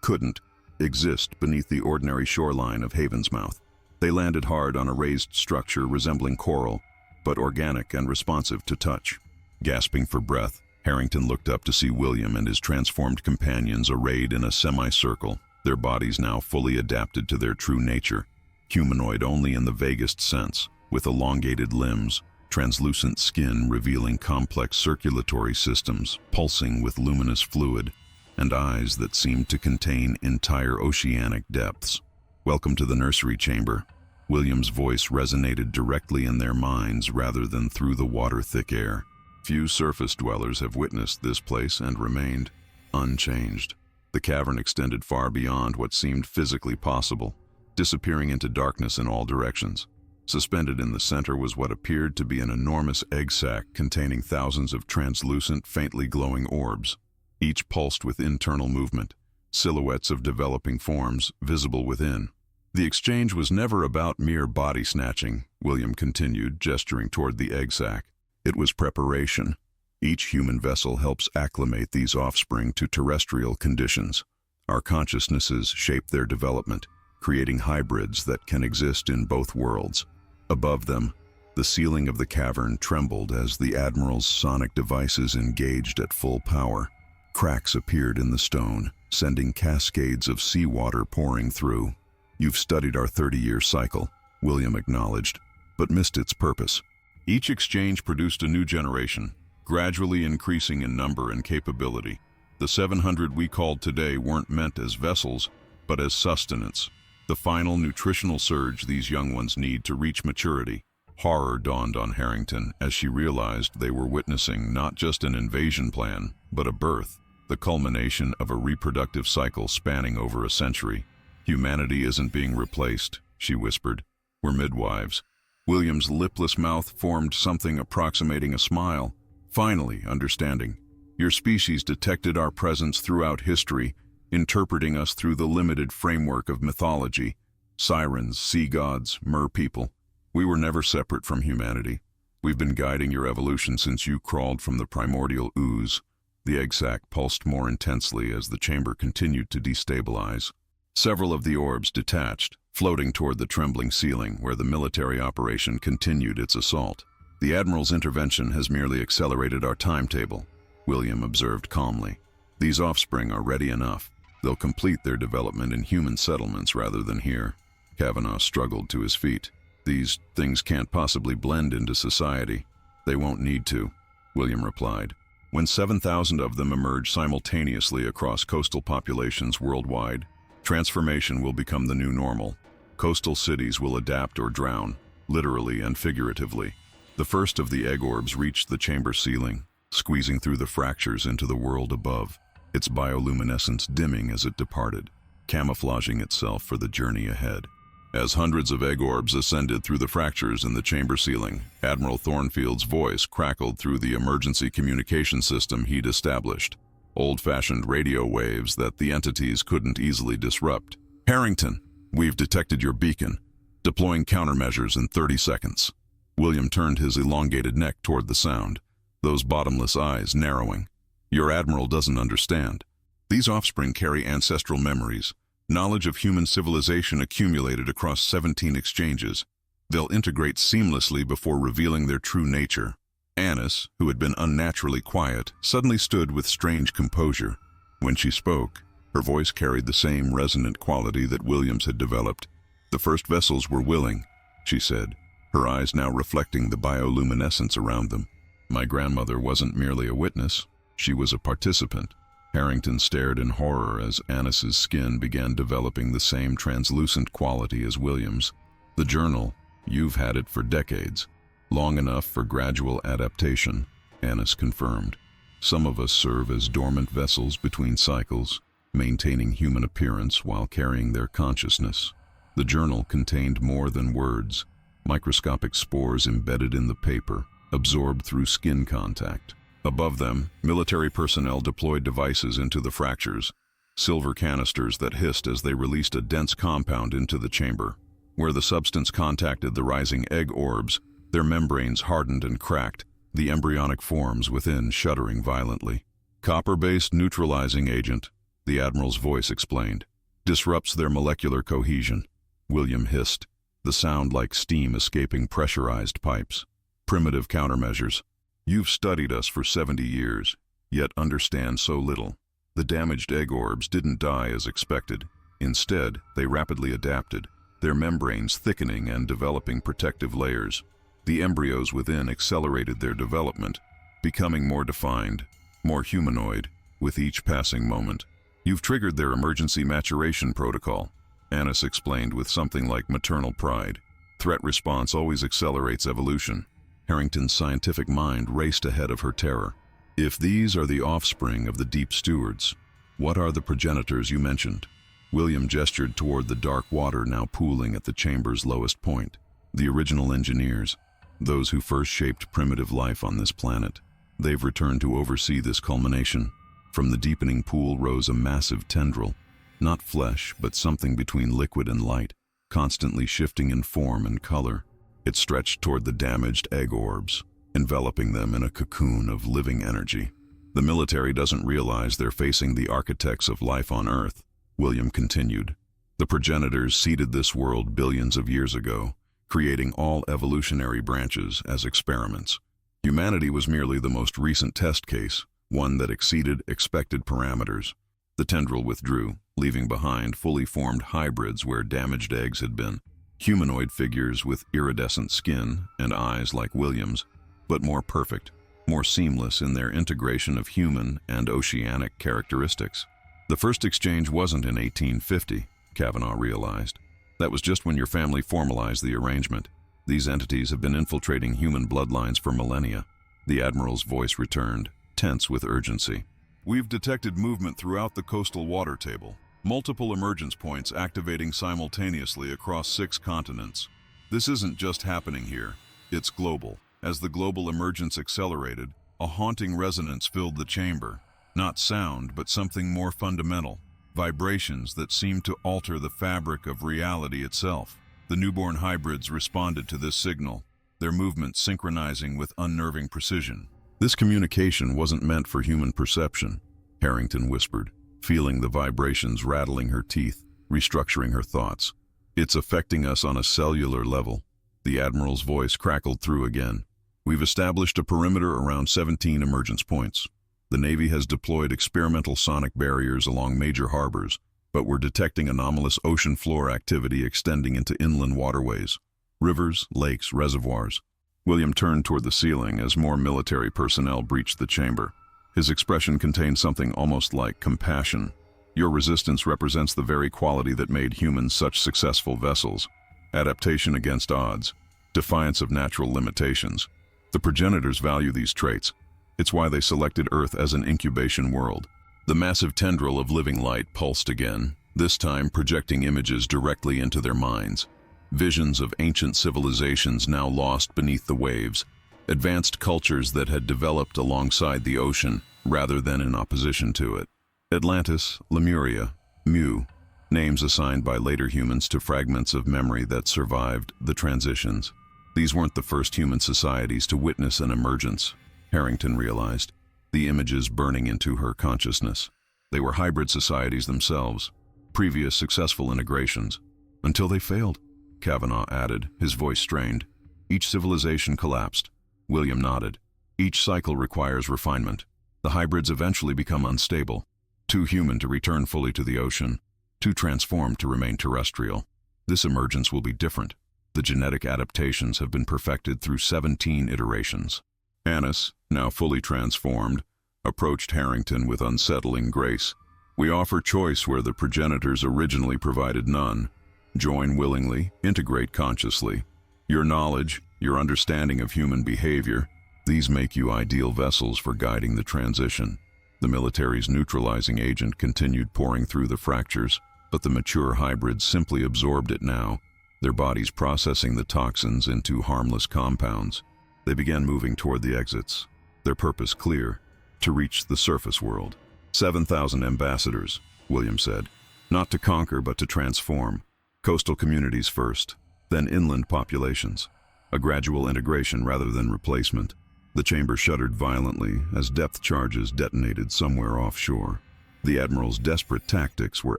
couldn't, exist beneath the ordinary shoreline of Haven's Mouth. They landed hard on a raised structure resembling coral, but organic and responsive to touch. Gasping for breath, Harrington looked up to see William and his transformed companions arrayed in a semicircle, their bodies now fully adapted to their true nature, humanoid only in the vaguest sense, with elongated limbs, translucent skin revealing complex circulatory systems pulsing with luminous fluid, and eyes that seemed to contain entire oceanic depths. "Welcome to the nursery chamber." William's voice resonated directly in their minds rather than through the water-thick air. Few surface dwellers have witnessed this place and remained unchanged. The cavern extended far beyond what seemed physically possible, disappearing into darkness in all directions. Suspended in the center was what appeared to be an enormous egg sac containing thousands of translucent, faintly glowing orbs. Each pulsed with internal movement, silhouettes of developing forms visible within. "The exchange was never about mere body snatching," William continued, gesturing toward the egg sac. "It was preparation. Each human vessel helps acclimate these offspring to terrestrial conditions. Our consciousnesses shape their development, creating hybrids that can exist in both worlds." Above them, the ceiling of the cavern trembled as the Admiral's sonic devices engaged at full power. Cracks appeared in the stone, sending cascades of seawater pouring through. "You've studied our 30-year cycle," William acknowledged, but missed its purpose. Each exchange produced a new generation, gradually increasing in number and capability. The 700 we called today weren't meant as vessels, but as sustenance, the final nutritional surge these young ones need to reach maturity. Horror dawned on Harrington as she realized they were witnessing not just an invasion plan, but a birth, the culmination of a reproductive cycle spanning over a century. "Humanity isn't being replaced," she whispered. "We're midwives." William's lipless mouth formed something approximating a smile. "Finally, understanding. Your species detected our presence throughout history, interpreting us through the limited framework of mythology. Sirens, sea gods, mer-people. We were never separate from humanity. We've been guiding your evolution since you crawled from the primordial ooze." The egg sac pulsed more intensely as the chamber continued to destabilize. Several of the orbs detached, floating toward the trembling ceiling where the military operation continued its assault. "The Admiral's intervention has merely accelerated our timetable," William observed calmly. "These offspring are ready enough. They'll complete their development in human settlements rather than here." Kavanaugh struggled to his feet. "These things can't possibly blend into society." "They won't need to," William replied. "When 7,000 of them emerge simultaneously across coastal populations worldwide, Transformation will become the new normal. Coastal cities will adapt or drown, literally and figuratively. The first of the egg orbs reached the chamber ceiling, squeezing through the fractures into the world above, its bioluminescence dimming as it departed, camouflaging itself for the journey ahead. As hundreds of egg orbs ascended through the fractures in the chamber ceiling, Admiral Thornfield's voice crackled through the emergency communication system he'd established, old-fashioned radio waves that the entities couldn't easily disrupt. "Harrington, we've detected your beacon, deploying countermeasures in 30 seconds. William turned his elongated neck toward the sound, those bottomless eyes narrowing. "Your admiral doesn't understand. These offspring carry ancestral memories, knowledge of human civilization accumulated across 17 exchanges. They'll integrate seamlessly before revealing their true nature." Annis, who had been unnaturally quiet, suddenly stood with strange composure. When she spoke, her voice carried the same resonant quality that Williams had developed. "The first vessels were willing," she said, her eyes now reflecting the bioluminescence around them. "My grandmother wasn't merely a witness, she was a participant." Harrington stared in horror as Annis's skin began developing the same translucent quality as Williams. "The journal, you've had it for decades. Long enough for gradual adaptation," Annis confirmed. "Some of us serve as dormant vessels between cycles, maintaining human appearance while carrying their consciousness." The journal contained more than words, microscopic spores embedded in the paper, absorbed through skin contact. Above them, military personnel deployed devices into the fractures, silver canisters that hissed as they released a dense compound into the chamber. Where the substance contacted the rising egg orbs, their membranes hardened and cracked, the embryonic forms within shuddering violently. "Copper-based neutralizing agent," the Admiral's voice explained. "Disrupts their molecular cohesion." William hissed, the sound like steam escaping pressurized pipes. "Primitive countermeasures. You've studied us for 70 years, yet understand so little." The damaged egg orbs didn't die as expected. Instead, they rapidly adapted, their membranes thickening and developing protective layers. The embryos within accelerated their development, becoming more defined, more humanoid, with each passing moment. "You've triggered their emergency maturation protocol," Annis explained with something like maternal pride. "Threat response always accelerates evolution." Harrington's scientific mind raced ahead of her terror. "If these are the offspring of the deep stewards, what are the progenitors you mentioned?" William gestured toward the dark water now pooling at the chamber's lowest point. "The original engineers, those who first shaped primitive life on this planet. They've returned to oversee this culmination." From the deepening pool rose a massive tendril, not flesh, but something between liquid and light, constantly shifting in form and color. It stretched toward the damaged egg orbs, enveloping them in a cocoon of living energy. "The military doesn't realize they're facing the architects of life on Earth," William continued. "The progenitors seeded this world billions of years ago, creating all evolutionary branches as experiments. Humanity was merely the most recent test case, one that exceeded expected parameters." The tendril withdrew, leaving behind fully formed hybrids where damaged eggs had been. Humanoid figures with iridescent skin and eyes like William's, but more perfect, more seamless in their integration of human and oceanic characteristics. "The first exchange wasn't in 1850, Kavanaugh realized. That was just when your family formalized the arrangement. These entities have been infiltrating human bloodlines for millennia." The Admiral's voice returned, tense with urgency. "We've detected movement throughout the coastal water table. Multiple emergence points activating simultaneously across 6 continents. This isn't just happening here, it's global." As the global emergence accelerated, a haunting resonance filled the chamber. Not sound, but something more fundamental. Vibrations that seemed to alter the fabric of reality itself. The newborn hybrids responded to this signal, their movements synchronizing with unnerving precision. "This communication wasn't meant for human perception," Harrington whispered, feeling the vibrations rattling her teeth, restructuring her thoughts. "It's affecting us on a cellular level." The Admiral's voice crackled through again. "We've established a perimeter around 17 emergence points. The Navy has deployed experimental sonic barriers along major harbors, but we're detecting anomalous ocean floor activity extending into inland waterways. Rivers, lakes, reservoirs." William turned toward the ceiling as more military personnel breached the chamber. His expression contained something almost like compassion. Your resistance represents the very quality that made humans such successful vessels. Adaptation against odds, defiance of natural limitations. The progenitors value these traits. It's why they selected Earth as an incubation world. The massive tendril of living light pulsed again, this time projecting images directly into their minds. Visions of ancient civilizations now lost beneath the waves, advanced cultures that had developed alongside the ocean rather than in opposition to it. Atlantis, Lemuria, Mu, names assigned by later humans to fragments of memory that survived the transitions. These weren't the first human societies to witness an emergence, Harrington realized, the images burning into her consciousness. They were hybrid societies themselves, previous successful integrations, until they failed, Kavanaugh added, his voice strained. Each civilization collapsed. William nodded. Each cycle requires refinement. The hybrids eventually become unstable, too human to return fully to the ocean, too transformed to remain terrestrial. This emergence will be different. The genetic adaptations have been perfected through 17 iterations. Annis, now fully transformed, approached Harrington with unsettling grace. We offer choice where the progenitors originally provided none. Join willingly, integrate consciously. Your knowledge, your understanding of human behavior, these make you ideal vessels for guiding the transition. The military's neutralizing agent continued pouring through the fractures, but the mature hybrids simply absorbed it now, their bodies processing the toxins into harmless compounds. They began moving toward the exits, their purpose clear, to reach the surface world. 7,000 ambassadors, William said, not to conquer but to transform. Coastal communities first, then inland populations. A gradual integration rather than replacement. The chamber shuddered violently as depth charges detonated somewhere offshore. The Admiral's desperate tactics were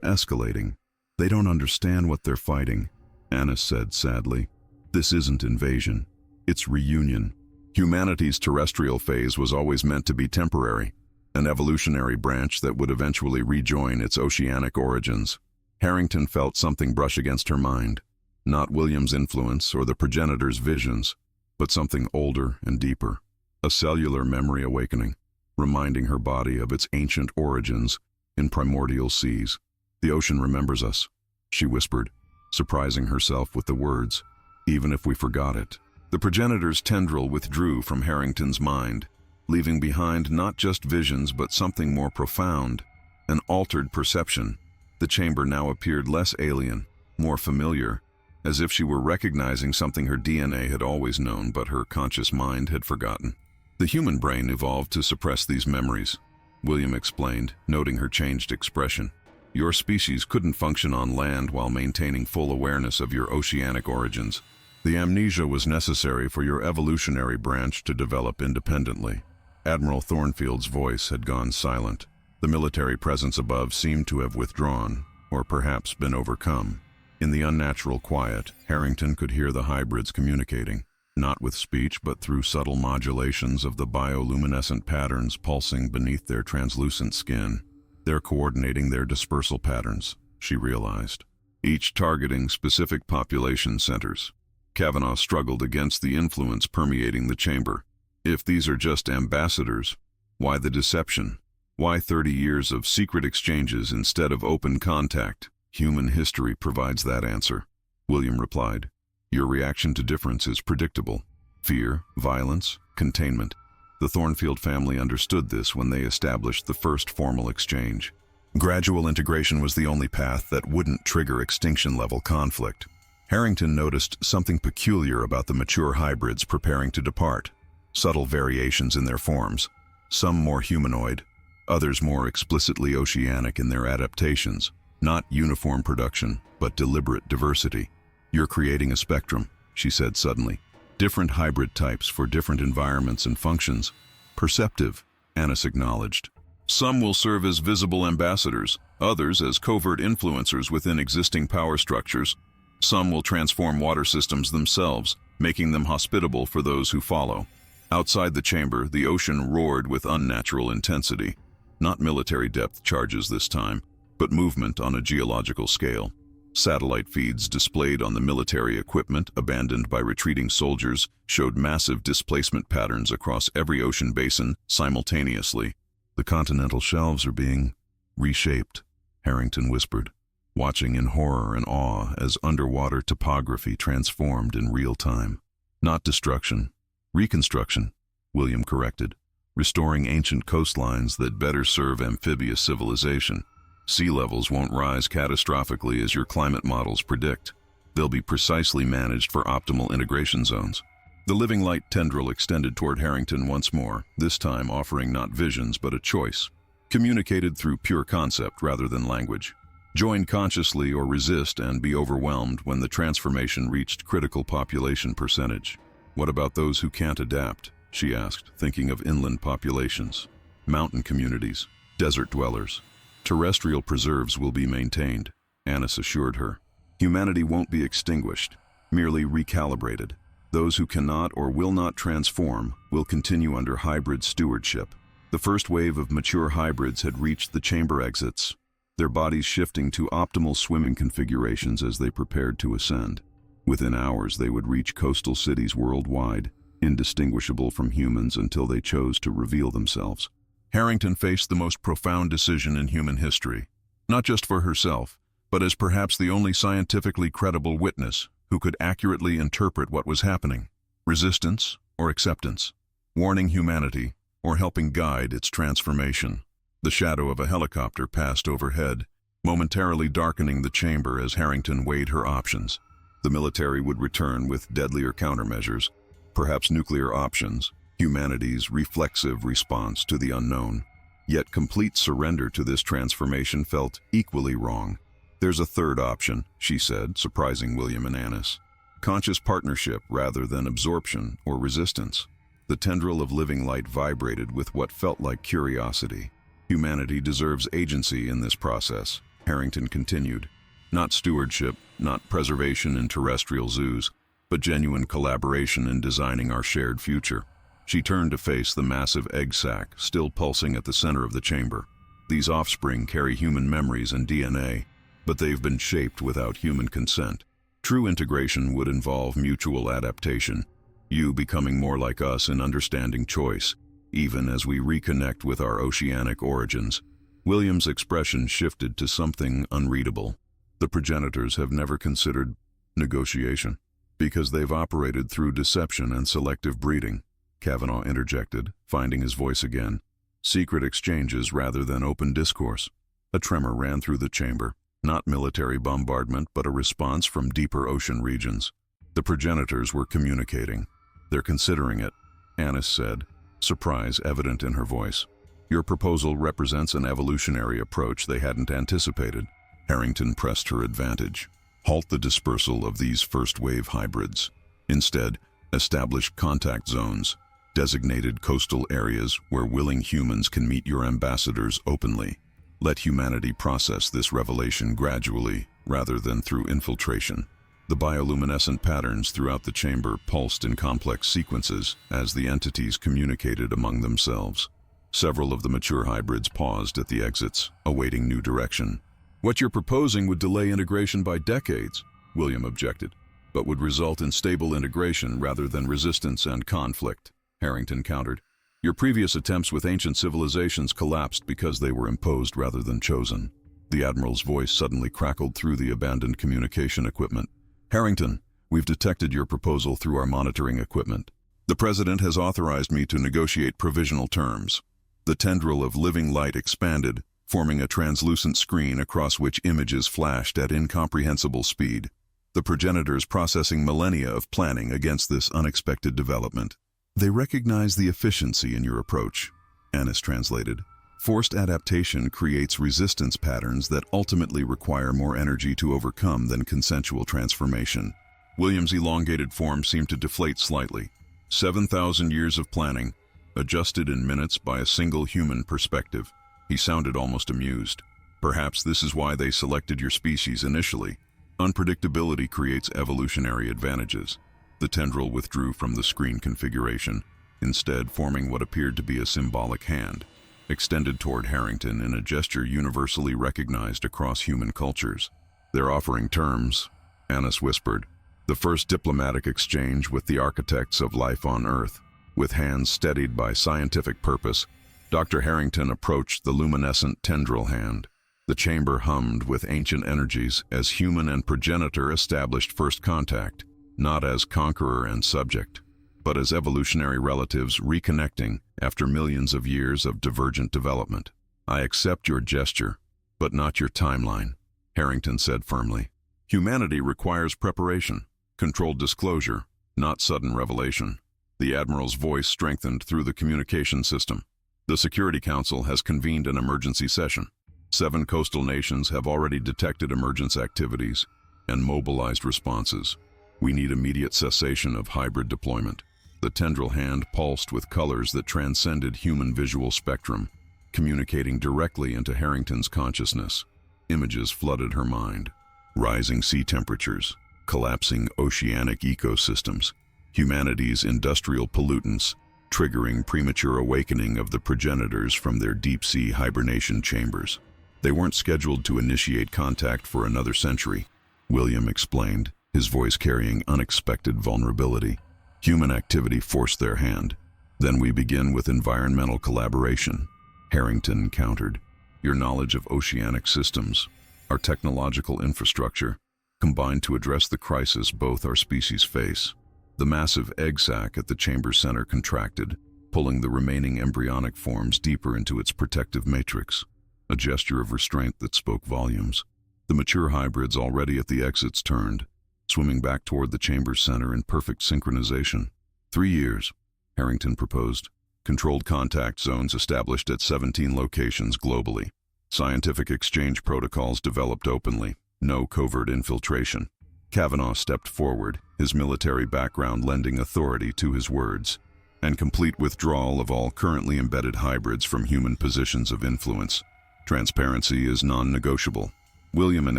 escalating. They don't understand what they're fighting, Annis said sadly. This isn't invasion. It's reunion. Humanity's terrestrial phase was always meant to be temporary, an evolutionary branch that would eventually rejoin its oceanic origins. Harrington felt something brush against her mind. Not William's influence or the progenitor's visions, but something older and deeper. A cellular memory awakening, reminding her body of its ancient origins in primordial seas. The ocean remembers us, she whispered, surprising herself with the words, even if we forgot it. The progenitor's tendril withdrew from Harrington's mind, leaving behind not just visions but something more profound, an altered perception. The chamber now appeared less alien, more familiar, as if she were recognizing something her DNA had always known but her conscious mind had forgotten. The human brain evolved to suppress these memories, William explained, noting her changed expression. Your species couldn't function on land while maintaining full awareness of your oceanic origins. The amnesia was necessary for your evolutionary branch to develop independently. Admiral Thornfield's voice had gone silent. The military presence above seemed to have withdrawn, or perhaps been overcome. In the unnatural quiet, Harrington could hear the hybrids communicating, not with speech but through subtle modulations of the bioluminescent patterns pulsing beneath their translucent skin. They're coordinating their dispersal patterns, she realized, each targeting specific population centers. Kavanaugh struggled against the influence permeating the chamber. If these are just ambassadors, why the deception? Why 30 years of secret exchanges instead of open contact? Human history provides that answer, William replied. Your reaction to difference is predictable. Fear, violence, containment. The Thornfield family understood this when they established the first formal exchange. Gradual integration was the only path that wouldn't trigger extinction-level conflict. Harrington noticed something peculiar about the mature hybrids preparing to depart. Subtle variations in their forms, some more humanoid, others more explicitly oceanic in their adaptations. Not uniform production, but deliberate diversity. You're creating a spectrum, she said suddenly. Different hybrid types for different environments and functions. Perceptive, Annis acknowledged. Some will serve as visible ambassadors, others as covert influencers within existing power structures. Some will transform water systems themselves, making them hospitable for those who follow. Outside the chamber, the ocean roared with unnatural intensity. Not military depth charges this time, but movement on a geological scale. Satellite feeds displayed on the military equipment abandoned by retreating soldiers showed massive displacement patterns across every ocean basin simultaneously. The continental shelves are being reshaped, Harrington whispered, watching in horror and awe as underwater topography transformed in real time. Not destruction, reconstruction, William corrected, restoring ancient coastlines that better serve amphibious civilization. Sea levels won't rise catastrophically as your climate models predict. They'll be precisely managed for optimal integration zones. The living light tendril extended toward Harrington once more, this time offering not visions but a choice, communicated through pure concept rather than language. Join consciously or resist and be overwhelmed when the transformation reached critical population percentage. What about those who can't adapt? She asked, thinking of inland populations, mountain communities, desert dwellers. Terrestrial preserves will be maintained, Annis assured her. Humanity won't be extinguished, merely recalibrated. Those who cannot or will not transform will continue under hybrid stewardship. The first wave of mature hybrids had reached the chamber exits, their bodies shifting to optimal swimming configurations as they prepared to ascend. Within hours, they would reach coastal cities worldwide, indistinguishable from humans until they chose to reveal themselves. Harrington faced the most profound decision in human history, not just for herself, but as perhaps the only scientifically credible witness who could accurately interpret what was happening: resistance or acceptance, warning humanity or helping guide its transformation. The shadow of a helicopter passed overhead, momentarily darkening the chamber as Harrington weighed her options. The military would return with deadlier countermeasures, perhaps nuclear options, humanity's reflexive response to the unknown. Yet complete surrender to this transformation felt equally wrong. There's a third option, she said, surprising William and Annis. Conscious partnership rather than absorption or resistance. The tendril of living light vibrated with what felt like curiosity. Humanity deserves agency in this process, Harrington continued. Not stewardship, not preservation in terrestrial zoos, but genuine collaboration in designing our shared future. She turned to face the massive egg sac still pulsing at the center of the chamber. These offspring carry human memories and DNA, but they've been shaped without human consent. True integration would involve mutual adaptation, you becoming more like us in understanding choice, even as we reconnect with our oceanic origins. William's expression shifted to something unreadable. The progenitors have never considered negotiation, because they've operated through deception and selective breeding, Kavanaugh interjected, finding his voice again. Secret exchanges rather than open discourse. A tremor ran through the chamber, not military bombardment, but a response from deeper ocean regions. The progenitors were communicating. They're considering it, Annis said, surprise evident in her voice. Your proposal represents an evolutionary approach they hadn't anticipated. Harrington pressed her advantage. Halt the dispersal of these first-wave hybrids. Instead, establish contact zones, designated coastal areas where willing humans can meet your ambassadors openly. Let humanity process this revelation gradually, rather than through infiltration. The bioluminescent patterns throughout the chamber pulsed in complex sequences as the entities communicated among themselves. Several of the mature hybrids paused at the exits, awaiting new direction. What you're proposing would delay integration by decades, William objected, but would result in stable integration rather than resistance and conflict, Harrington countered. Your previous attempts with ancient civilizations collapsed because they were imposed rather than chosen. The Admiral's voice suddenly crackled through the abandoned communication equipment. Harrington, we've detected your proposal through our monitoring equipment. The President has authorized me to negotiate provisional terms. The tendril of living light expanded, forming a translucent screen across which images flashed at incomprehensible speed. The progenitors processing millennia of planning against this unexpected development. They recognize the efficiency in your approach, Annis translated. Forced adaptation creates resistance patterns that ultimately require more energy to overcome than consensual transformation. William's elongated form seemed to deflate slightly. 7,000 years of planning, adjusted in minutes by a single human perspective. He sounded almost amused. Perhaps this is why they selected your species initially. Unpredictability creates evolutionary advantages. The tendril withdrew from the screen configuration, instead forming what appeared to be a symbolic hand, extended toward Harrington in a gesture universally recognized across human cultures. They're offering terms, Annis whispered. The first diplomatic exchange with the architects of life on Earth. With hands steadied by scientific purpose, Dr. Harrington approached the luminescent tendril hand. The chamber hummed with ancient energies as human and progenitor established first contact, not as conqueror and subject, but as evolutionary relatives reconnecting after millions of years of divergent development. "I accept your gesture, but not your timeline," Harrington said firmly. "Humanity requires preparation, controlled disclosure, not sudden revelation." The Admiral's voice strengthened through the communication system. "The Security Council has convened an emergency session. 7 coastal nations have already detected emergence activities and mobilized responses. We need immediate cessation of hybrid deployment." The tendril hand pulsed with colors that transcended human visual spectrum, communicating directly into Harrington's consciousness. Images flooded her mind. Rising sea temperatures, collapsing oceanic ecosystems, humanity's industrial pollutants, triggering premature awakening of the progenitors from their deep-sea hibernation chambers. They weren't scheduled to initiate contact for another century, William explained, his voice carrying unexpected vulnerability. Human activity forced their hand. "Then we begin with environmental collaboration," Harrington countered. "Your knowledge of oceanic systems, our technological infrastructure, combined to address the crisis both our species face." The massive egg sac at the chamber center contracted, pulling the remaining embryonic forms deeper into its protective matrix, a gesture of restraint that spoke volumes. The mature hybrids already at the exits turned, swimming back toward the chamber center in perfect synchronization. 3 years, Harrington proposed. Controlled contact zones established at 17 locations globally. Scientific exchange protocols developed openly. No covert infiltration. Kavanaugh stepped forward, his military background lending authority to his words. "And complete withdrawal of all currently embedded hybrids from human positions of influence. Transparency is non-negotiable." William and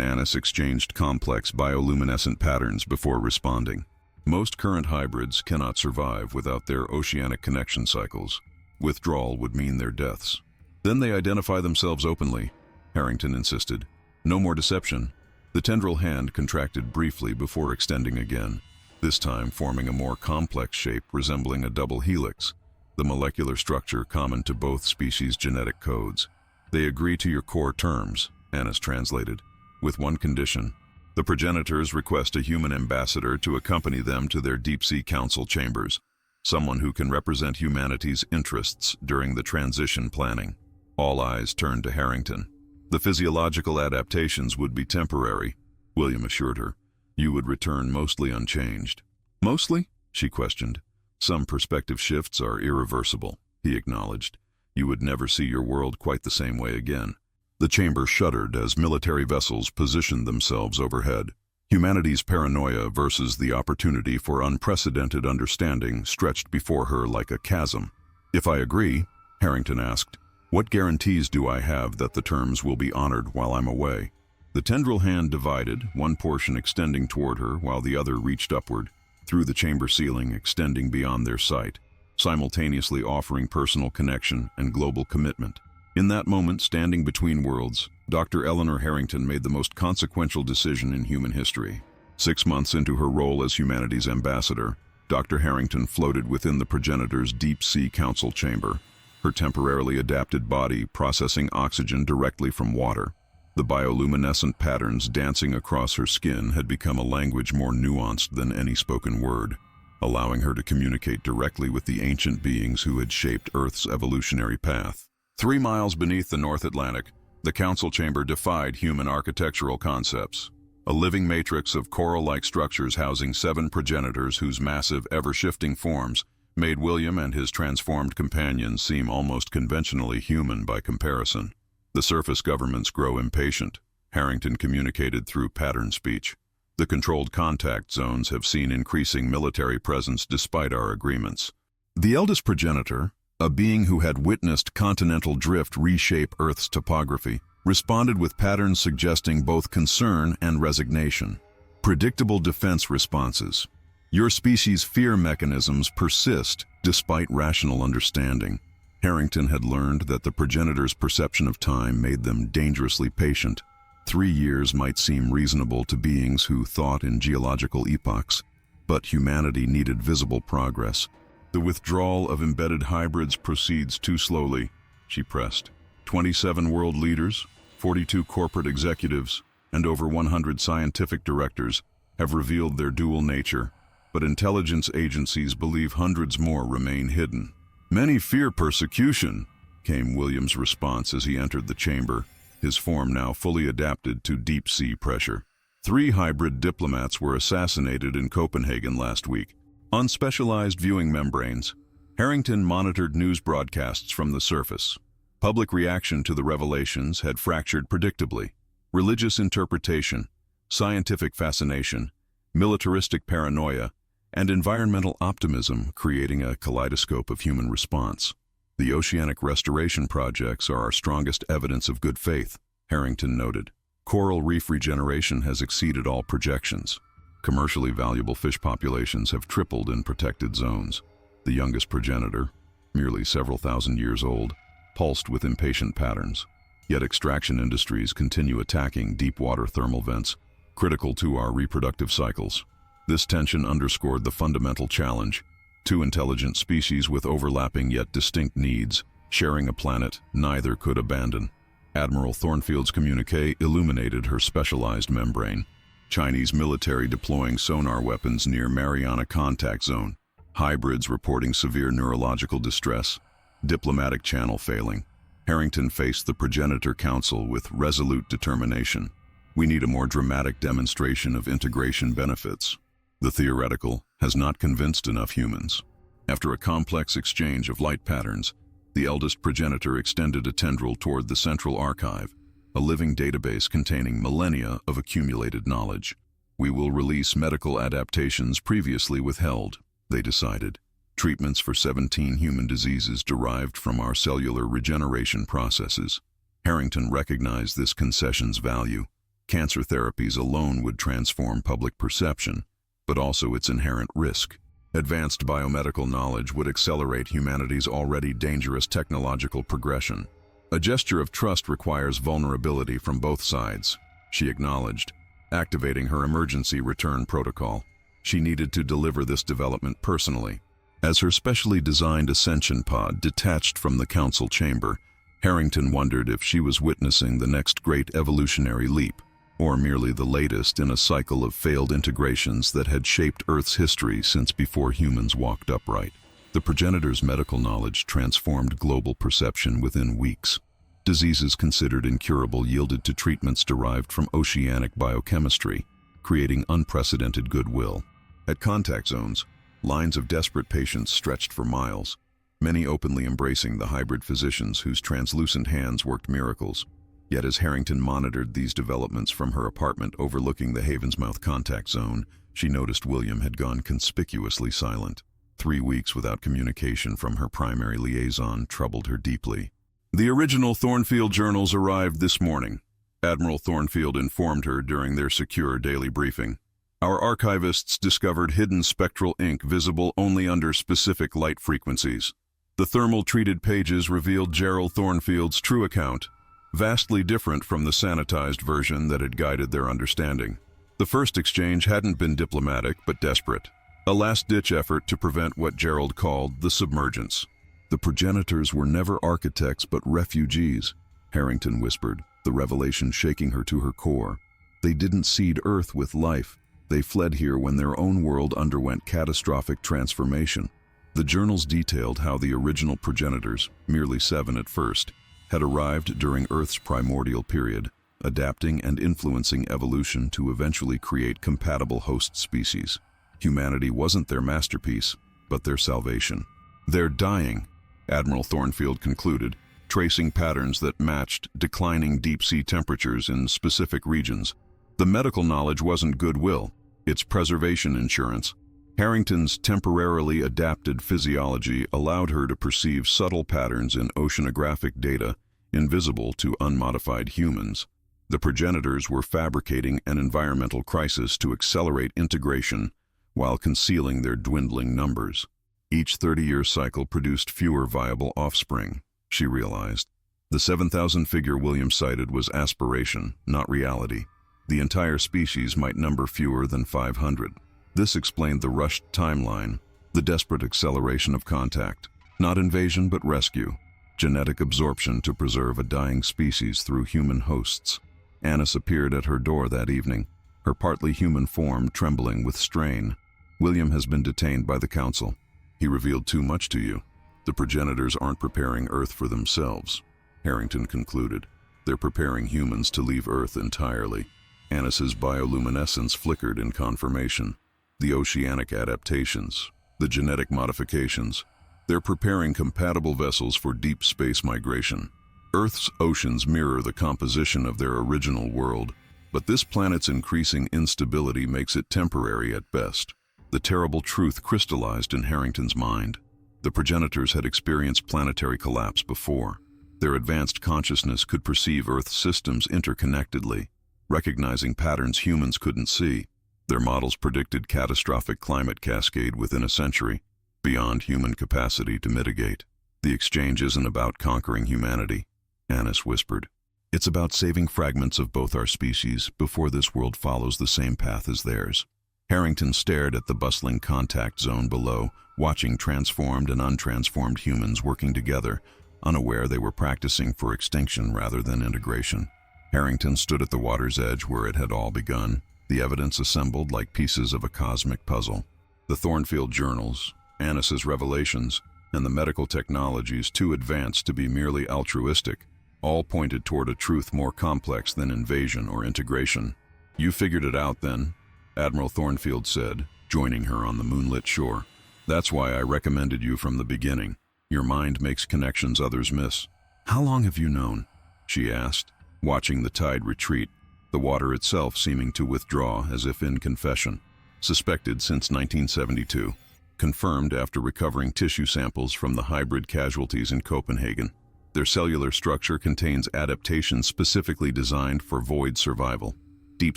Annis exchanged complex bioluminescent patterns before responding. "Most current hybrids cannot survive without their oceanic connection cycles. Withdrawal would mean their deaths." "Then they identify themselves openly," Harrington insisted. "No more deception." The tendril hand contracted briefly before extending again, this time forming a more complex shape resembling a double helix, the molecular structure common to both species' genetic codes. "They agree to your core terms," Annis translated, "with one condition. The progenitors request a human ambassador to accompany them to their deep-sea council chambers, someone who can represent humanity's interests during the transition planning." All eyes turned to Harrington. "The physiological adaptations would be temporary," William assured her. "You would return mostly unchanged." "Mostly?" she questioned. "Some perspective shifts are irreversible," he acknowledged. "You would never see your world quite the same way again." The chamber shuddered as military vessels positioned themselves overhead. Humanity's paranoia versus the opportunity for unprecedented understanding stretched before her like a chasm. "If I agree," Harrington asked, "what guarantees do I have that the terms will be honored while I'm away?" The tendril hand divided, one portion extending toward her while the other reached upward, through the chamber ceiling extending beyond their sight, simultaneously offering personal connection and global commitment. In that moment, standing between worlds, Dr. Eleanor Harrington made the most consequential decision in human history. 6 months into her role as humanity's ambassador, Dr. Harrington floated within the progenitor's deep-sea council chamber, her temporarily adapted body processing oxygen directly from water. The bioluminescent patterns dancing across her skin had become a language more nuanced than any spoken word, allowing her to communicate directly with the ancient beings who had shaped Earth's evolutionary path. 3 miles beneath the North Atlantic, the council chamber defied human architectural concepts. A living matrix of coral-like structures housing 7 progenitors whose massive, ever-shifting forms made William and his transformed companions seem almost conventionally human by comparison. "The surface governments grow impatient," Harrington communicated through pattern speech. "The controlled contact zones have seen increasing military presence despite our agreements." The eldest progenitor, a being who had witnessed continental drift reshape Earth's topography, responded with patterns suggesting both concern and resignation. "Predictable defense responses. Your species' fear mechanisms persist despite rational understanding." Harrington had learned that the progenitors' perception of time made them dangerously patient. 3 years might seem reasonable to beings who thought in geological epochs, but humanity needed visible progress. "The withdrawal of embedded hybrids proceeds too slowly," she pressed. 27 world leaders, 42 corporate executives and over 100 scientific directors have revealed their dual nature, but intelligence agencies believe hundreds more remain hidden. "Many fear persecution," came William's response as he entered the chamber, his form now fully adapted to deep-sea pressure. 3 hybrid diplomats were assassinated in Copenhagen last week. On specialized viewing membranes, Harrington monitored news broadcasts from the surface. Public reaction to the revelations had fractured predictably. Religious interpretation, scientific fascination, militaristic paranoia, and environmental optimism creating a kaleidoscope of human response. "The oceanic restoration projects are our strongest evidence of good faith," Harrington noted. "Coral reef regeneration has exceeded all projections. Commercially valuable fish populations have tripled in protected zones. The youngest progenitor, merely several thousand years old, pulsed with impatient patterns. Yet extraction industries continue attacking deep-water thermal vents, critical to our reproductive cycles. This tension underscored the fundamental challenge: 2 intelligent species with overlapping yet distinct needs, sharing a planet neither could abandon." Admiral Thornfield's communique illuminated her specialized membrane. Chinese military deploying sonar weapons near Mariana contact zone. Hybrids reporting severe neurological distress. Diplomatic channel failing. Harrington faced the Progenitor Council with resolute determination. "We need a more dramatic demonstration of integration benefits. The theoretical has not convinced enough humans." After a complex exchange of light patterns, the eldest progenitor extended a tendril toward the central archive, a living database containing millennia of accumulated knowledge. "We will release medical adaptations previously withheld," they decided. Treatments for 17 human diseases derived from our cellular regeneration processes. Harrington recognized this concession's value. Cancer therapies alone would transform public perception, but also its inherent risk. Advanced biomedical knowledge would accelerate humanity's already dangerous technological progression. "A gesture of trust requires vulnerability from both sides," she acknowledged, activating her emergency return protocol. She needed to deliver this development personally. As her specially designed ascension pod detached from the council chamber, Harrington wondered if she was witnessing the next great evolutionary leap, or merely the latest in a cycle of failed integrations that had shaped Earth's history since before humans walked upright. The progenitor's medical knowledge transformed global perception within weeks. Diseases considered incurable yielded to treatments derived from oceanic biochemistry, creating unprecedented goodwill. At contact zones, lines of desperate patients stretched for miles, many openly embracing the hybrid physicians whose translucent hands worked miracles. Yet as Harrington monitored these developments from her apartment overlooking the Havensmouth contact zone, she noticed William had gone conspicuously silent. 3 weeks without communication from her primary liaison troubled her deeply. "The original Thornfield journals arrived this morning," Admiral Thornfield informed her during their secure daily briefing. "Our archivists discovered hidden spectral ink visible only under specific light frequencies. The thermal-treated pages revealed Gerald Thornfield's true account, vastly different from the sanitized version that had guided their understanding. The first exchange hadn't been diplomatic but desperate, a last-ditch effort to prevent what Gerald called the submergence. The progenitors were never architects but refugees," Harrington whispered, the revelation shaking her to her core. "They didn't seed Earth with life. They fled here when their own world underwent catastrophic transformation." The journals detailed how the original progenitors, merely 7 at first, had arrived during Earth's primordial period, adapting and influencing evolution to eventually create compatible host species. Humanity wasn't their masterpiece, but their salvation. "They're dying," Admiral Thornfield concluded, tracing patterns that matched declining deep-sea temperatures in specific regions. The medical knowledge wasn't goodwill, it's preservation insurance. Harrington's temporarily adapted physiology allowed her to perceive subtle patterns in oceanographic data invisible to unmodified humans. The progenitors were fabricating an environmental crisis to accelerate integration while concealing their dwindling numbers. Each 30-year cycle produced fewer viable offspring, she realized. The 7,000 figure William cited was aspiration, not reality. The entire species might number fewer than 500. This explained the rushed timeline, the desperate acceleration of contact. Not invasion, but rescue. genetic absorption to preserve a dying species through human hosts. Annis appeared at her door that evening, her partly human form trembling with strain. William has been detained by the council. He revealed too much to you. The progenitors aren't preparing Earth for themselves, Harrington concluded. They're preparing humans to leave Earth entirely. Annis's bioluminescence flickered in confirmation. The oceanic adaptations, the genetic modifications, they're preparing compatible vessels for deep space migration. Earth's oceans mirror the composition of their original world, but this planet's increasing instability makes it temporary at best. The terrible truth crystallized in Harrington's mind. The progenitors had experienced planetary collapse before. Their advanced consciousness could perceive Earth's systems interconnectedly, recognizing patterns humans couldn't see. Their models predicted catastrophic climate cascade within a century, beyond human capacity to mitigate. The exchange isn't about conquering humanity, Annis whispered. It's about saving fragments of both our species before this world follows the same path as theirs. Harrington stared at the bustling contact zone below, watching transformed and untransformed humans working together, unaware they were practicing for extinction rather than integration. Harrington stood at the water's edge where it had all begun, the evidence assembled like pieces of a cosmic puzzle. The Thornfield journals, Annis's revelations, and the medical technologies too advanced to be merely altruistic, all pointed toward a truth more complex than invasion or integration. You figured it out then, Admiral Thornfield said, joining her on the moonlit shore. That's why I recommended you from the beginning. Your mind makes connections others miss. How long have you known? She asked, watching the tide retreat, the water itself seeming to withdraw as if in confession. Suspected since 1972. Confirmed after recovering tissue samples from the hybrid casualties in Copenhagen. Their cellular structure contains adaptations specifically designed for void survival. Deep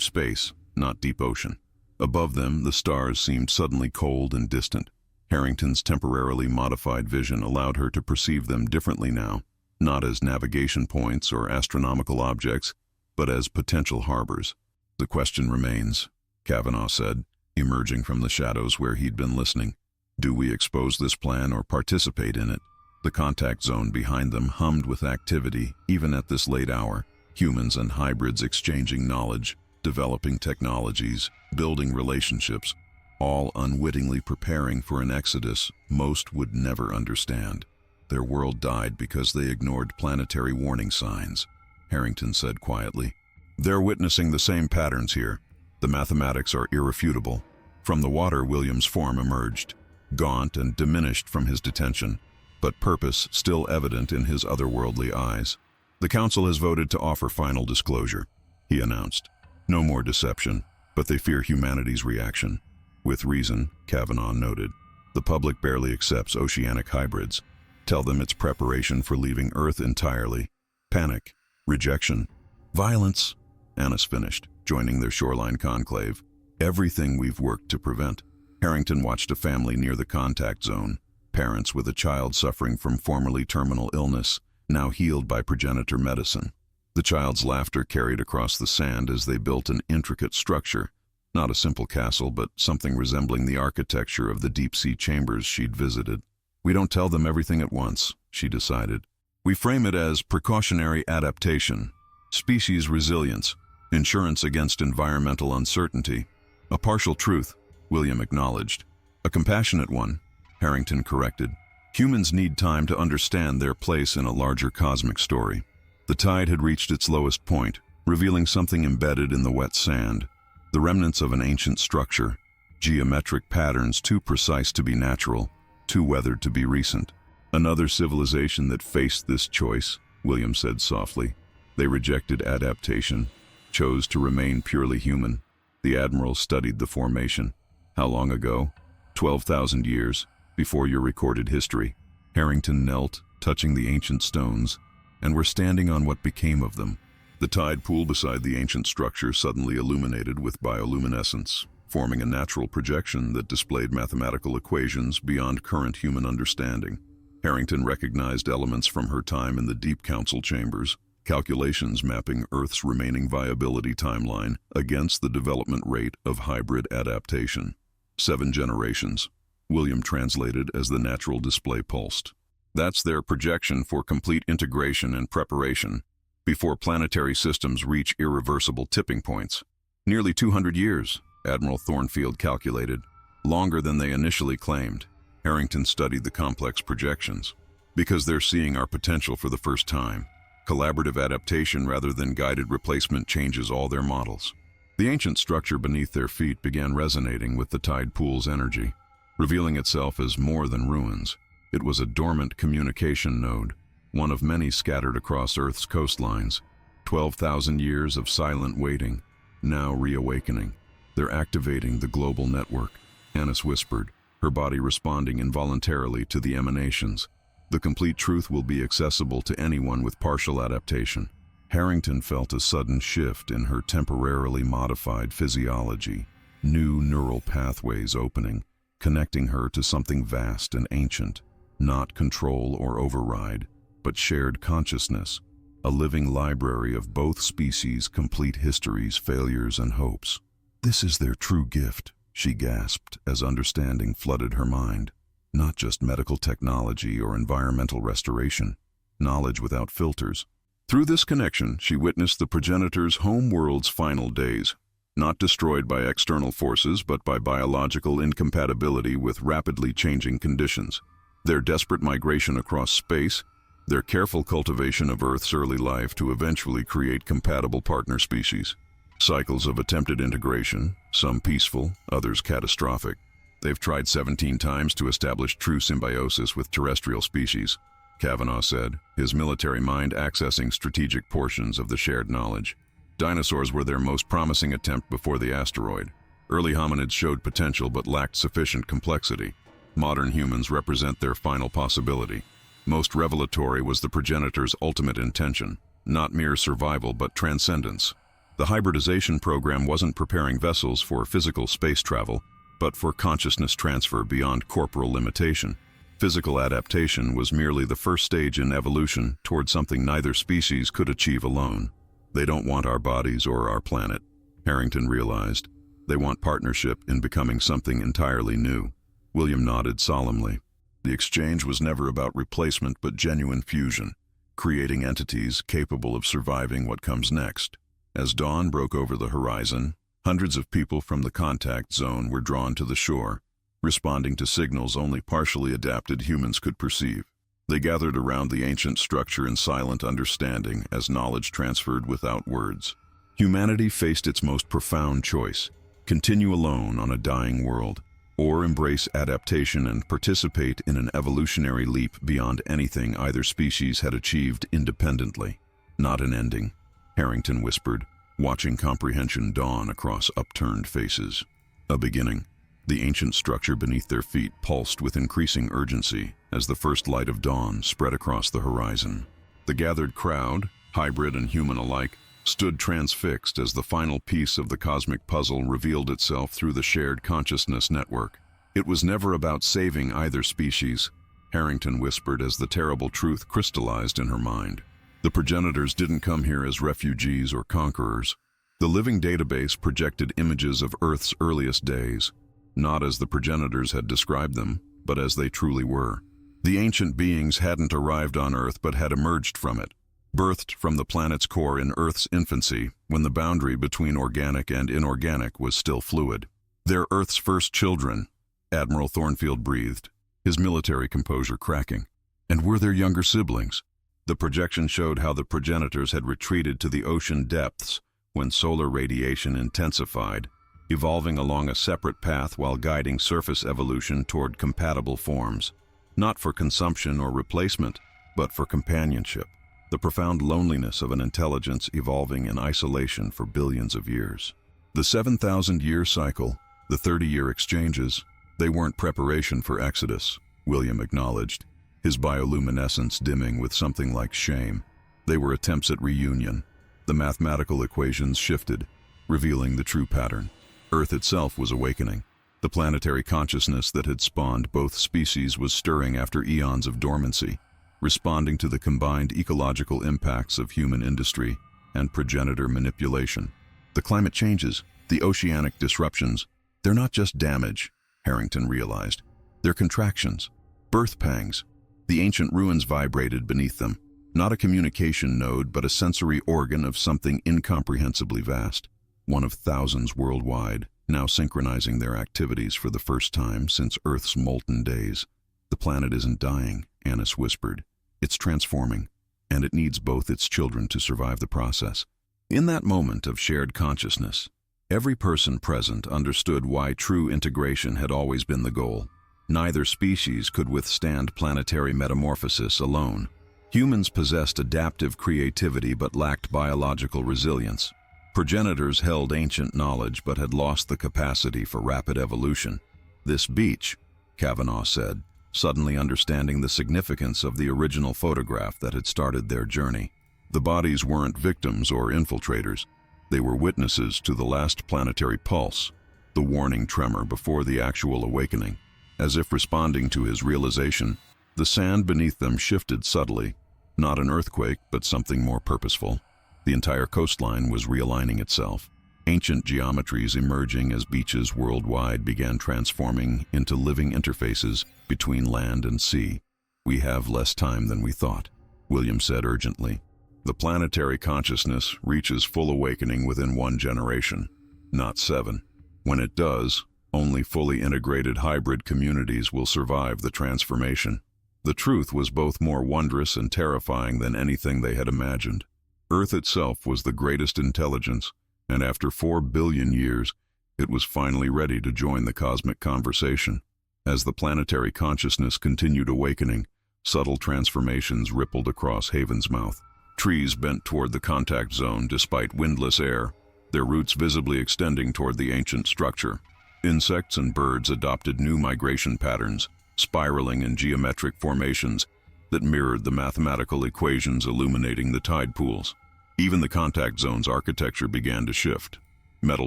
space, not deep ocean. Above them, the stars seemed suddenly cold and distant. Harrington's temporarily modified vision allowed her to perceive them differently now, not as navigation points or astronomical objects, but as potential harbors. The question remains, Kavanaugh said, emerging from the shadows where he'd been listening. Do we expose this plan or participate in it? The contact zone behind them hummed with activity, even at this late hour. Humans and hybrids exchanging knowledge, developing technologies, building relationships, all unwittingly preparing for an exodus most would never understand. Their world died because they ignored planetary warning signs, Harrington said quietly. They're witnessing the same patterns here. The mathematics are irrefutable. From the water, William's form emerged, gaunt and diminished from his detention, but purpose still evident in his otherworldly eyes. The council has voted to offer final disclosure, he announced. No more deception, but they fear humanity's reaction. With reason, Kavanaugh noted. The public barely accepts oceanic hybrids. Tell them it's preparation for leaving Earth entirely. Panic, rejection, violence, Annis finished, joining their shoreline conclave. Everything we've worked to prevent. Harrington watched a family near the contact zone, parents with a child suffering from formerly terminal illness, now healed by progenitor medicine. The child's laughter carried across the sand as they built an intricate structure, not a simple castle, but something resembling the architecture of the deep-sea chambers she'd visited. We don't tell them everything at once, she decided. We frame it as precautionary adaptation, species resilience, insurance against environmental uncertainty. A partial truth, William acknowledged. A compassionate one, Harrington corrected. Humans need time to understand their place in a larger cosmic story. The tide had reached its lowest point, revealing something embedded in the wet sand, the remnants of an ancient structure, geometric patterns too precise to be natural, too weathered to be recent. Another civilization that faced this choice, William said softly. They rejected adaptation, chose to remain purely human. The admiral studied the formation. How long ago? 12,000 years, before your recorded history. Harrington knelt, touching the ancient stones, and were standing on what became of them. The tide pool beside the ancient structure suddenly illuminated with bioluminescence, forming a natural projection that displayed mathematical equations beyond current human understanding. Harrington recognized elements from her time in the deep council chambers, calculations mapping Earth's remaining viability timeline against the development rate of hybrid adaptation. 7 generations, William translated as the natural display pulsed. That's their projection for complete integration and preparation before planetary systems reach irreversible tipping points. Nearly 200 years, Admiral Thornfield calculated, longer than they initially claimed. Harrington studied the complex projections. Because they're seeing our potential for the first time. Collaborative adaptation rather than guided replacement changes all their models. The ancient structure beneath their feet began resonating with the tide pool's energy, revealing itself as more than ruins. It was a dormant communication node, one of many scattered across Earth's coastlines. 12,000 years of silent waiting, now reawakening. They're activating the global network, Annis whispered, her body responding involuntarily to the emanations. The complete truth will be accessible to anyone with partial adaptation. Harrington felt a sudden shift in her temporarily modified physiology, new neural pathways opening, connecting her to something vast and ancient, not control or override, but shared consciousness, a living library of both species' complete histories, failures, and hopes. This is their true gift, she gasped as understanding flooded her mind. Not just medical technology or environmental restoration, knowledge without filters. Through this connection, she witnessed the progenitor's home world's final days, not destroyed by external forces but by biological incompatibility with rapidly changing conditions. Their desperate migration across space, their careful cultivation of Earth's early life to eventually create compatible partner species. Cycles of attempted integration, some peaceful, others catastrophic. They've tried 17 times to establish true symbiosis with terrestrial species, Kavanaugh said, his military mind accessing strategic portions of the shared knowledge. Dinosaurs were their most promising attempt before the asteroid. Early hominids showed potential but lacked sufficient complexity. Modern humans represent their final possibility. Most revelatory was the progenitor's ultimate intention, not mere survival but transcendence. The hybridization program wasn't preparing vessels for physical space travel, but for consciousness transfer beyond corporal limitation. Physical adaptation was merely the first stage in evolution toward something neither species could achieve alone. They don't want our bodies or our planet, Harrington realized. They want partnership in becoming something entirely new. William nodded solemnly. The exchange was never about replacement but genuine fusion, creating entities capable of surviving what comes next. As dawn broke over the horizon, hundreds of people from the contact zone were drawn to the shore, responding to signals only partially adapted humans could perceive. They gathered around the ancient structure in silent understanding as knowledge transferred without words. Humanity faced its most profound choice: continue alone on a dying world, or embrace adaptation and participate in an evolutionary leap beyond anything either species had achieved independently. Not an ending, Harrington whispered, watching comprehension dawn across upturned faces. A beginning. The ancient structure beneath their feet pulsed with increasing urgency as the first light of dawn spread across the horizon. The gathered crowd, hybrid and human alike, stood transfixed as the final piece of the cosmic puzzle revealed itself through the shared consciousness network. It was never about saving either species, Harrington whispered as the terrible truth crystallized in her mind. The progenitors didn't come here as refugees or conquerors. The living database projected images of Earth's earliest days, not as the progenitors had described them, but as they truly were. The ancient beings hadn't arrived on Earth but had emerged from it, birthed from the planet's core in Earth's infancy, when the boundary between organic and inorganic was still fluid. They're Earth's first children, Admiral Thornfield breathed, his military composure cracking. And we're their younger siblings. The projection showed how the progenitors had retreated to the ocean depths when solar radiation intensified, evolving along a separate path while guiding surface evolution toward compatible forms, not for consumption or replacement, but for companionship. The profound loneliness of an intelligence evolving in isolation for billions of years. The 7,000-year cycle, the 30-year exchanges, they weren't preparation for exodus, William acknowledged, his bioluminescence dimming with something like shame. They were attempts at reunion. The mathematical equations shifted, revealing the true pattern. Earth itself was awakening. The planetary consciousness that had spawned both species was stirring after eons of dormancy, responding to the combined ecological impacts of human industry and progenitor manipulation. The climate changes, the oceanic disruptions, they're not just damage, Harrington realized. They're contractions, birth pangs. The ancient ruins vibrated beneath them, not a communication node but a sensory organ of something incomprehensibly vast, one of thousands worldwide, now synchronizing their activities for the first time since Earth's molten days. The planet isn't dying, Annis whispered. It's transforming, and it needs both its children to survive the process. In that moment of shared consciousness, every person present understood why true integration had always been the goal. Neither species could withstand planetary metamorphosis alone. Humans possessed adaptive creativity but lacked biological resilience. Progenitors held ancient knowledge but had lost the capacity for rapid evolution. This beach, Kavanaugh said, suddenly understanding the significance of the original photograph that had started their journey. The bodies weren't victims or infiltrators. They were witnesses to the last planetary pulse, the warning tremor before the actual awakening. As if responding to his realization, the sand beneath them shifted subtly, not an earthquake, but something more purposeful. The entire coastline was realigning itself, ancient geometries emerging as beaches worldwide began transforming into living interfaces between land and sea. "We have less time than we thought," William said urgently. "The planetary consciousness reaches full awakening within 1 generation, not 7. When it does, only fully integrated hybrid communities will survive the transformation." The truth was both more wondrous and terrifying than anything they had imagined. Earth itself was the greatest intelligence, and after 4 billion years, it was finally ready to join the cosmic conversation. As the planetary consciousness continued awakening, subtle transformations rippled across Haven's mouth. Trees bent toward the contact zone despite windless air, their roots visibly extending toward the ancient structure. Insects and birds adopted new migration patterns, spiraling in geometric formations that mirrored the mathematical equations illuminating the tide pools. Even the contact zone's architecture began to shift, metal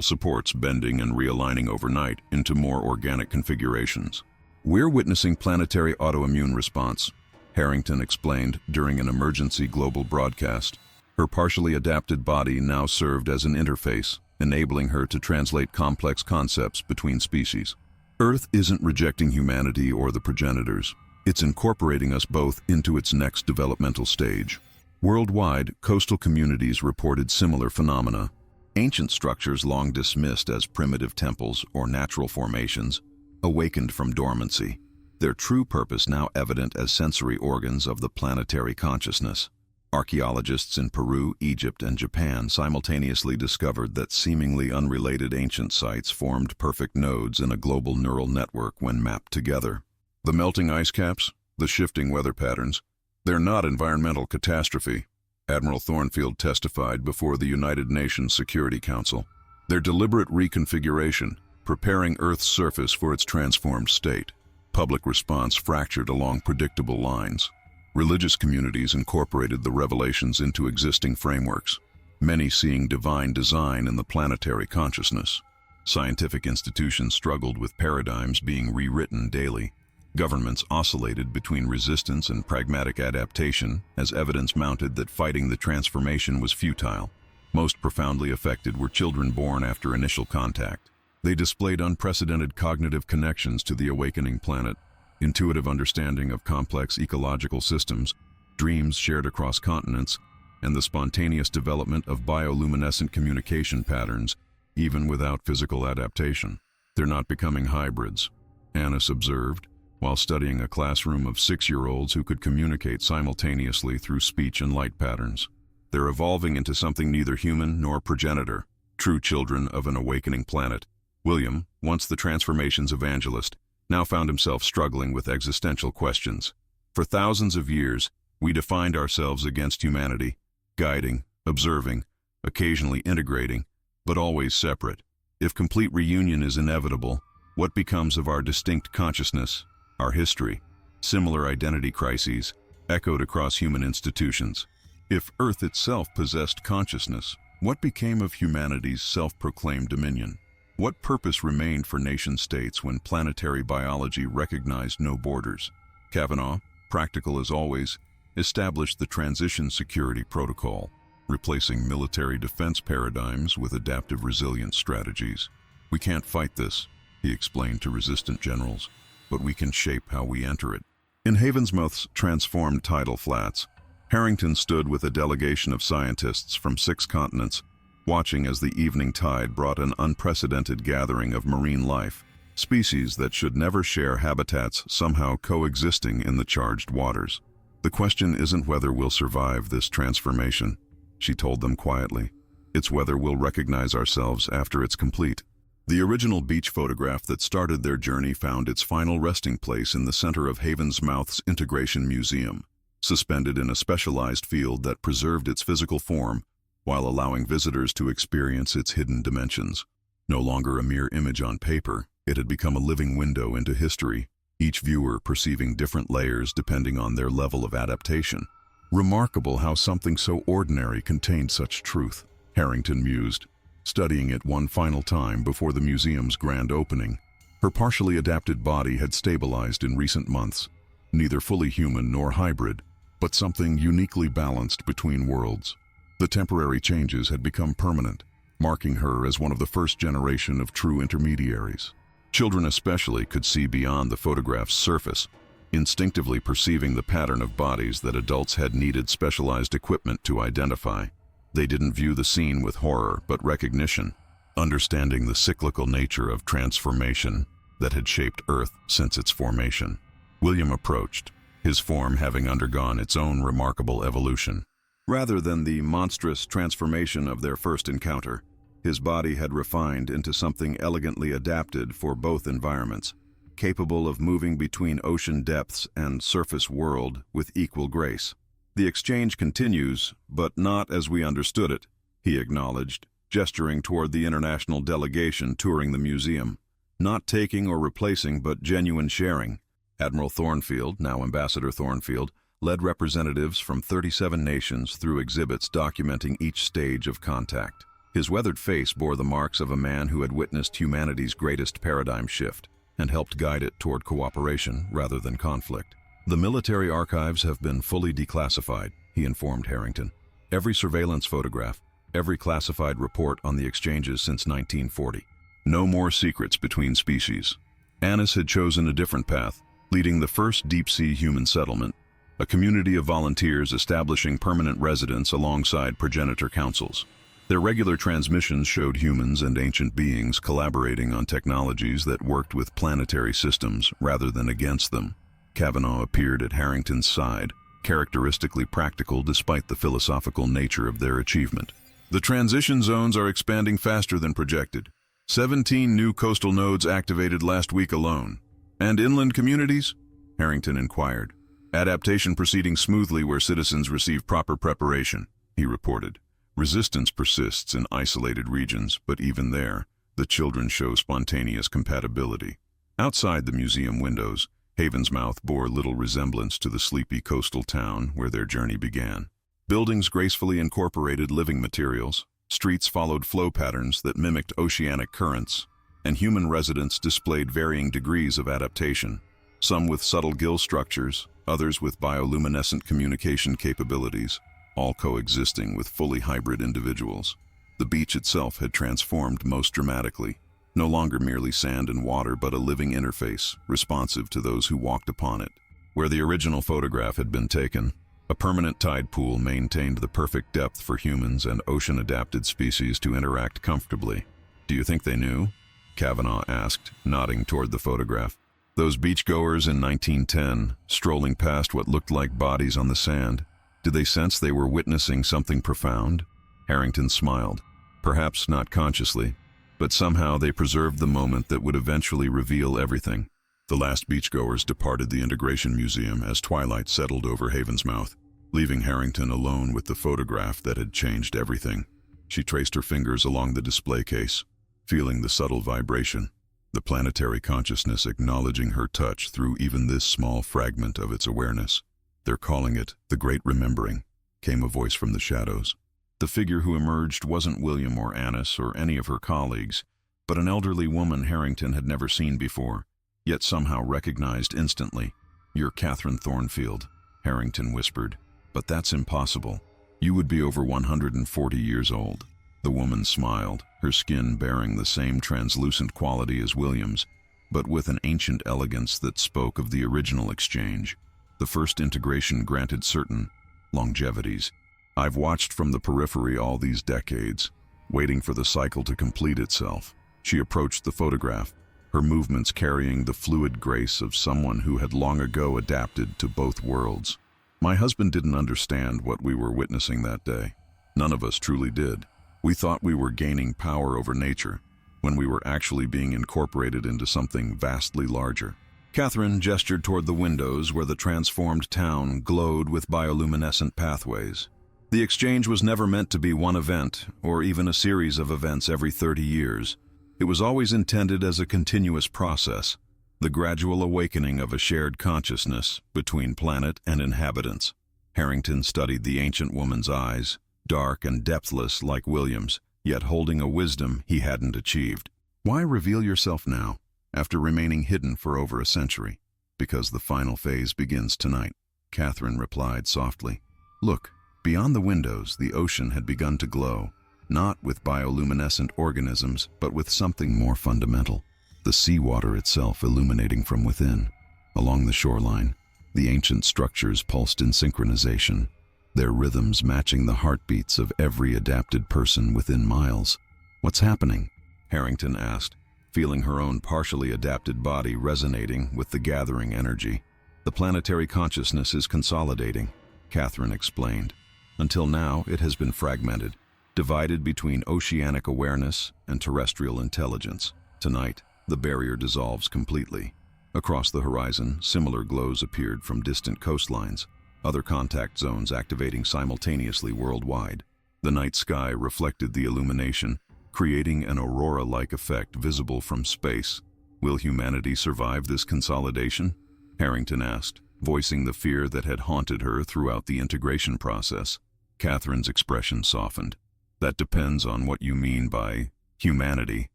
supports bending and realigning overnight into more organic configurations. "We're witnessing planetary autoimmune response," Harrington explained during an emergency global broadcast. Her partially adapted body now served as an interface, enabling her to translate complex concepts between species. Earth isn't rejecting humanity or the progenitors. It's incorporating us both into its next developmental stage. Worldwide, coastal communities reported similar phenomena. Ancient structures long dismissed as primitive temples or natural formations awakened from dormancy, their true purpose now evident as sensory organs of the planetary consciousness. Archaeologists in Peru, Egypt, and Japan simultaneously discovered that seemingly unrelated ancient sites formed perfect nodes in a global neural network when mapped together. The melting ice caps, the shifting weather patterns, they're not environmental catastrophe, Admiral Thornfield testified before the United Nations Security Council. They're deliberate reconfiguration, preparing Earth's surface for its transformed state. Public response fractured along predictable lines. Religious communities incorporated the revelations into existing frameworks, many seeing divine design in the planetary consciousness. Scientific institutions struggled with paradigms being rewritten daily. Governments oscillated between resistance and pragmatic adaptation as evidence mounted that fighting the transformation was futile. Most profoundly affected were children born after initial contact. They displayed unprecedented cognitive connections to the awakening planet, intuitive understanding of complex ecological systems, dreams shared across continents, and the spontaneous development of bioluminescent communication patterns, even without physical adaptation. "They're not becoming hybrids," Annis observed, while studying a classroom of 6-year-olds who could communicate simultaneously through speech and light patterns. "They're evolving into something neither human nor progenitor, true children of an awakening planet." William, once the transformation's evangelist, now found himself struggling with existential questions. For thousands of years, we defined ourselves against humanity, guiding, observing, occasionally integrating, but always separate. If complete reunion is inevitable, what becomes of our distinct consciousness, our history? Similar identity crises echoed across human institutions. If Earth itself possessed consciousness, what became of humanity's self-proclaimed dominion? What purpose remained for nation-states when planetary biology recognized no borders? Kavanaugh, practical as always, established the Transition Security Protocol, replacing military defense paradigms with adaptive resilience strategies. "We can't fight this," he explained to resistant generals, "but we can shape how we enter it." In Havensmouth's transformed tidal flats, Harrington stood with a delegation of scientists from 6 continents, watching as the evening tide brought an unprecedented gathering of marine life, species that should never share habitats somehow coexisting in the charged waters. "The question isn't whether we'll survive this transformation," she told them quietly. "It's whether we'll recognize ourselves after it's complete." The original beach photograph that started their journey found its final resting place in the center of Havensmouth's Integration Museum, suspended in a specialized field that preserved its physical form while allowing visitors to experience its hidden dimensions. No longer a mere image on paper, it had become a living window into history, each viewer perceiving different layers depending on their level of adaptation. "Remarkable how something so ordinary contained such truth," Harrington mused, studying it one final time before the museum's grand opening. Her partially adapted body had stabilized in recent months, neither fully human nor hybrid, but something uniquely balanced between worlds. The temporary changes had become permanent, marking her as one of the first generation of true intermediaries. Children especially could see beyond the photograph's surface, instinctively perceiving the pattern of bodies that adults had needed specialized equipment to identify. They didn't view the scene with horror, but recognition, understanding the cyclical nature of transformation that had shaped Earth since its formation. William approached, his form having undergone its own remarkable evolution. Rather than the monstrous transformation of their first encounter, his body had refined into something elegantly adapted for both environments, capable of moving between ocean depths and surface world with equal grace. "The exchange continues, but not as we understood it," he acknowledged, gesturing toward the international delegation touring the museum. "Not taking or replacing, but genuine sharing." Admiral Thornfield, now Ambassador Thornfield, led representatives from 37 nations through exhibits documenting each stage of contact. His weathered face bore the marks of a man who had witnessed humanity's greatest paradigm shift and helped guide it toward cooperation rather than conflict. "The military archives have been fully declassified," he informed Harrington. "Every surveillance photograph, every classified report on the exchanges since 1940. No more secrets between species." Annis had chosen a different path, leading the first deep-sea human settlement, a community of volunteers establishing permanent residence alongside progenitor councils. Their regular transmissions showed humans and ancient beings collaborating on technologies that worked with planetary systems rather than against them. Kavanaugh appeared at Harrington's side, characteristically practical despite the philosophical nature of their achievement. "The transition zones are expanding faster than projected. 17 new coastal nodes activated last week alone. And inland communities?" Harrington inquired. "Adaptation proceeding smoothly where citizens receive proper preparation," he reported. "Resistance persists in isolated regions, but even there, the children show spontaneous compatibility." Outside the museum windows, Havensmouth bore little resemblance to the sleepy coastal town where their journey began. Buildings gracefully incorporated living materials, streets followed flow patterns that mimicked oceanic currents, and human residents displayed varying degrees of adaptation, some with subtle gill structures, others with bioluminescent communication capabilities, all coexisting with fully hybrid individuals. The beach itself had transformed most dramatically, no longer merely sand and water but a living interface, responsive to those who walked upon it. Where the original photograph had been taken, a permanent tide pool maintained the perfect depth for humans and ocean-adapted species to interact comfortably. "Do you think they knew?" Kavanaugh asked, nodding toward the photograph. "Those beachgoers in 1910, strolling past what looked like bodies on the sand, did they sense they were witnessing something profound?" Harrington smiled. "Perhaps not consciously, but somehow they preserved the moment that would eventually reveal everything." The last beachgoers departed the Integration Museum as twilight settled over Havensmouth, leaving Harrington alone with the photograph that had changed everything. She traced her fingers along the display case, feeling the subtle vibration, the planetary consciousness acknowledging her touch through even this small fragment of its awareness. "They're calling it the Great Remembering," came a voice from the shadows. The figure who emerged wasn't William or Annis or any of her colleagues, but an elderly woman Harrington had never seen before, yet somehow recognized instantly. "You're Catherine Thornfield," Harrington whispered. "But that's impossible. You would be over 140 years old." The woman smiled, her skin bearing the same translucent quality as William's, but with an ancient elegance that spoke of the original exchange. The first integration granted certain longevities. I've watched from the periphery all these decades, waiting for the cycle to complete itself. She approached the photograph, her movements carrying the fluid grace of someone who had long ago adapted to both worlds. My husband didn't understand what we were witnessing that day. None of us truly did. We thought we were gaining power over nature, when we were actually being incorporated into something vastly larger. Catherine gestured toward the windows where the transformed town glowed with bioluminescent pathways. The exchange was never meant to be one event, or even a series of events every 30 years. It was always intended as a continuous process, the gradual awakening of a shared consciousness between planet and inhabitants. Harrington studied the ancient woman's eyes, dark and depthless like William's, yet holding a wisdom he hadn't achieved. Why reveal yourself now, after remaining hidden for over a century? Because the final phase begins tonight, Catherine replied softly. Look, beyond the windows, the ocean had begun to glow, not with bioluminescent organisms, but with something more fundamental, the seawater itself illuminating from within. Along the shoreline, the ancient structures pulsed in synchronization, their rhythms matching the heartbeats of every adapted person within miles. What's happening? Harrington asked, feeling her own partially adapted body resonating with the gathering energy. The planetary consciousness is consolidating, Catherine explained. Until now, it has been fragmented, divided between oceanic awareness and terrestrial intelligence. Tonight, the barrier dissolves completely. Across the horizon, similar glows appeared from distant coastlines, other contact zones activating simultaneously worldwide. The night sky reflected the illumination, creating an aurora-like effect visible from space. Will humanity survive this consolidation? Harrington asked, voicing the fear that had haunted her throughout the integration process. Catherine's expression softened. That depends on what you mean by humanity.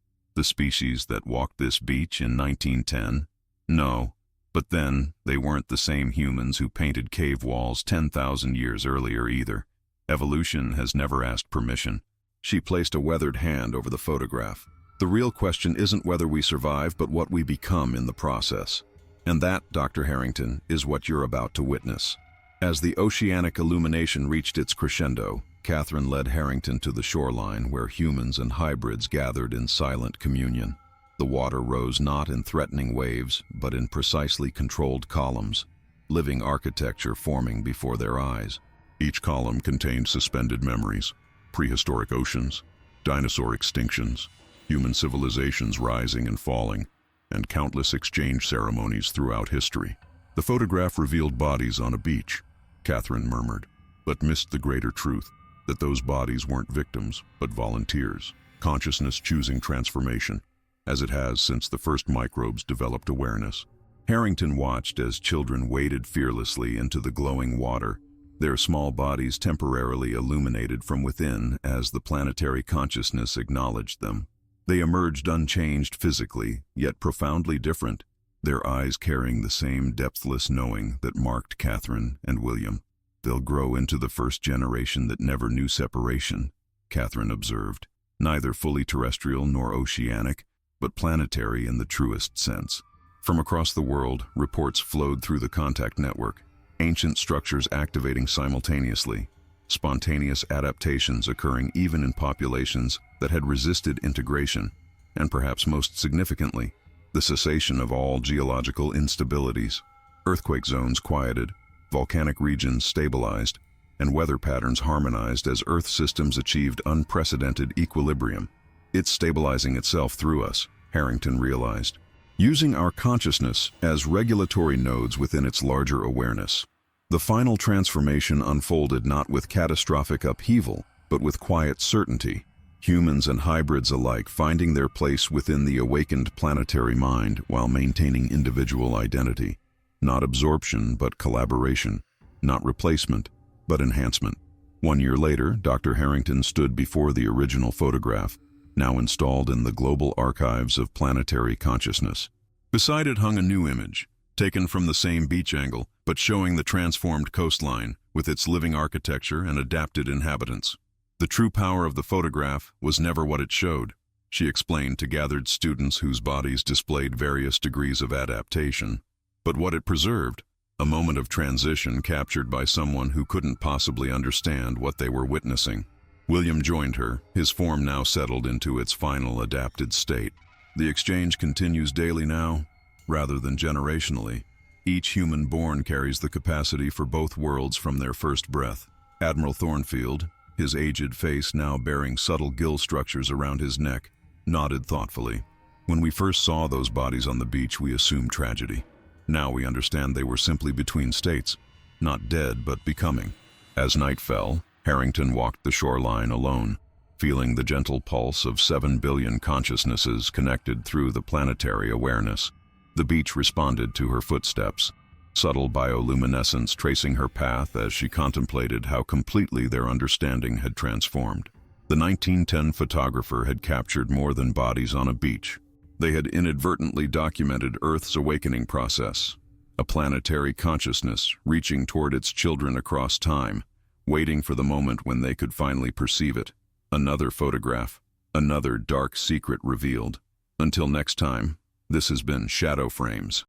The species that walked this beach in 1910? No, but then they weren't the same humans who painted cave walls 10,000 years earlier either. Evolution has never asked permission. She placed a weathered hand over the photograph. The real question isn't whether we survive, but what we become in the process. And that, Dr. Harrington, is what you're about to witness. As the oceanic illumination reached its crescendo, Catherine led Harrington to the shoreline where humans and hybrids gathered in silent communion. The water rose not in threatening waves, but in precisely controlled columns, living architecture forming before their eyes. Each column contained suspended memories, prehistoric oceans, dinosaur extinctions, human civilizations rising and falling, and countless exchange ceremonies throughout history. The photograph revealed bodies on a beach, Catherine murmured, but missed the greater truth, that those bodies weren't victims, but volunteers, consciousness choosing transformation, as it has since the first microbes developed awareness. Harrington watched as children waded fearlessly into the glowing water, their small bodies temporarily illuminated from within as the planetary consciousness acknowledged them. They emerged unchanged physically, yet profoundly different, their eyes carrying the same depthless knowing that marked Catherine and William. They'll grow into the first generation that never knew separation, Catherine observed, neither fully terrestrial nor oceanic, but planetary in the truest sense. From across the world, reports flowed through the contact network, ancient structures activating simultaneously, spontaneous adaptations occurring even in populations that had resisted integration, and perhaps most significantly, the cessation of all geological instabilities. Earthquake zones quieted, volcanic regions stabilized, and weather patterns harmonized as Earth systems achieved unprecedented equilibrium. It's stabilizing itself through us, Harrington realized, using our consciousness as regulatory nodes within its larger awareness. The final transformation unfolded not with catastrophic upheaval, but with quiet certainty, humans and hybrids alike finding their place within the awakened planetary mind while maintaining individual identity. Not absorption, but collaboration. Not replacement, but enhancement. 1 year later, Dr. Harrington stood before the original photograph, now installed in the global archives of planetary consciousness. Beside it hung a new image, taken from the same beach angle, but showing the transformed coastline with its living architecture and adapted inhabitants. The true power of the photograph was never what it showed, she explained to gathered students whose bodies displayed various degrees of adaptation, but what it preserved, A moment of transition captured by someone who couldn't possibly understand what they were witnessing. William joined her, his form now settled into its final adapted state. The exchange continues daily now, rather than generationally. Each human born carries the capacity for both worlds from their first breath. Admiral Thornfield, his aged face now bearing subtle gill structures around his neck, nodded thoughtfully. When we first saw those bodies on the beach, we assumed tragedy. Now we understand they were simply between states, not dead but becoming. As night fell, Harrington walked the shoreline alone, feeling the gentle pulse of 7 billion consciousnesses connected through the planetary awareness. The beach responded to her footsteps, subtle bioluminescence tracing her path as she contemplated how completely their understanding had transformed. The 1910 photographer had captured more than bodies on a beach. They had inadvertently documented Earth's awakening process, a planetary consciousness reaching toward its children across time, waiting for the moment when they could finally perceive it. Another photograph, another dark secret revealed. Until next time, this has been Shadow Frames.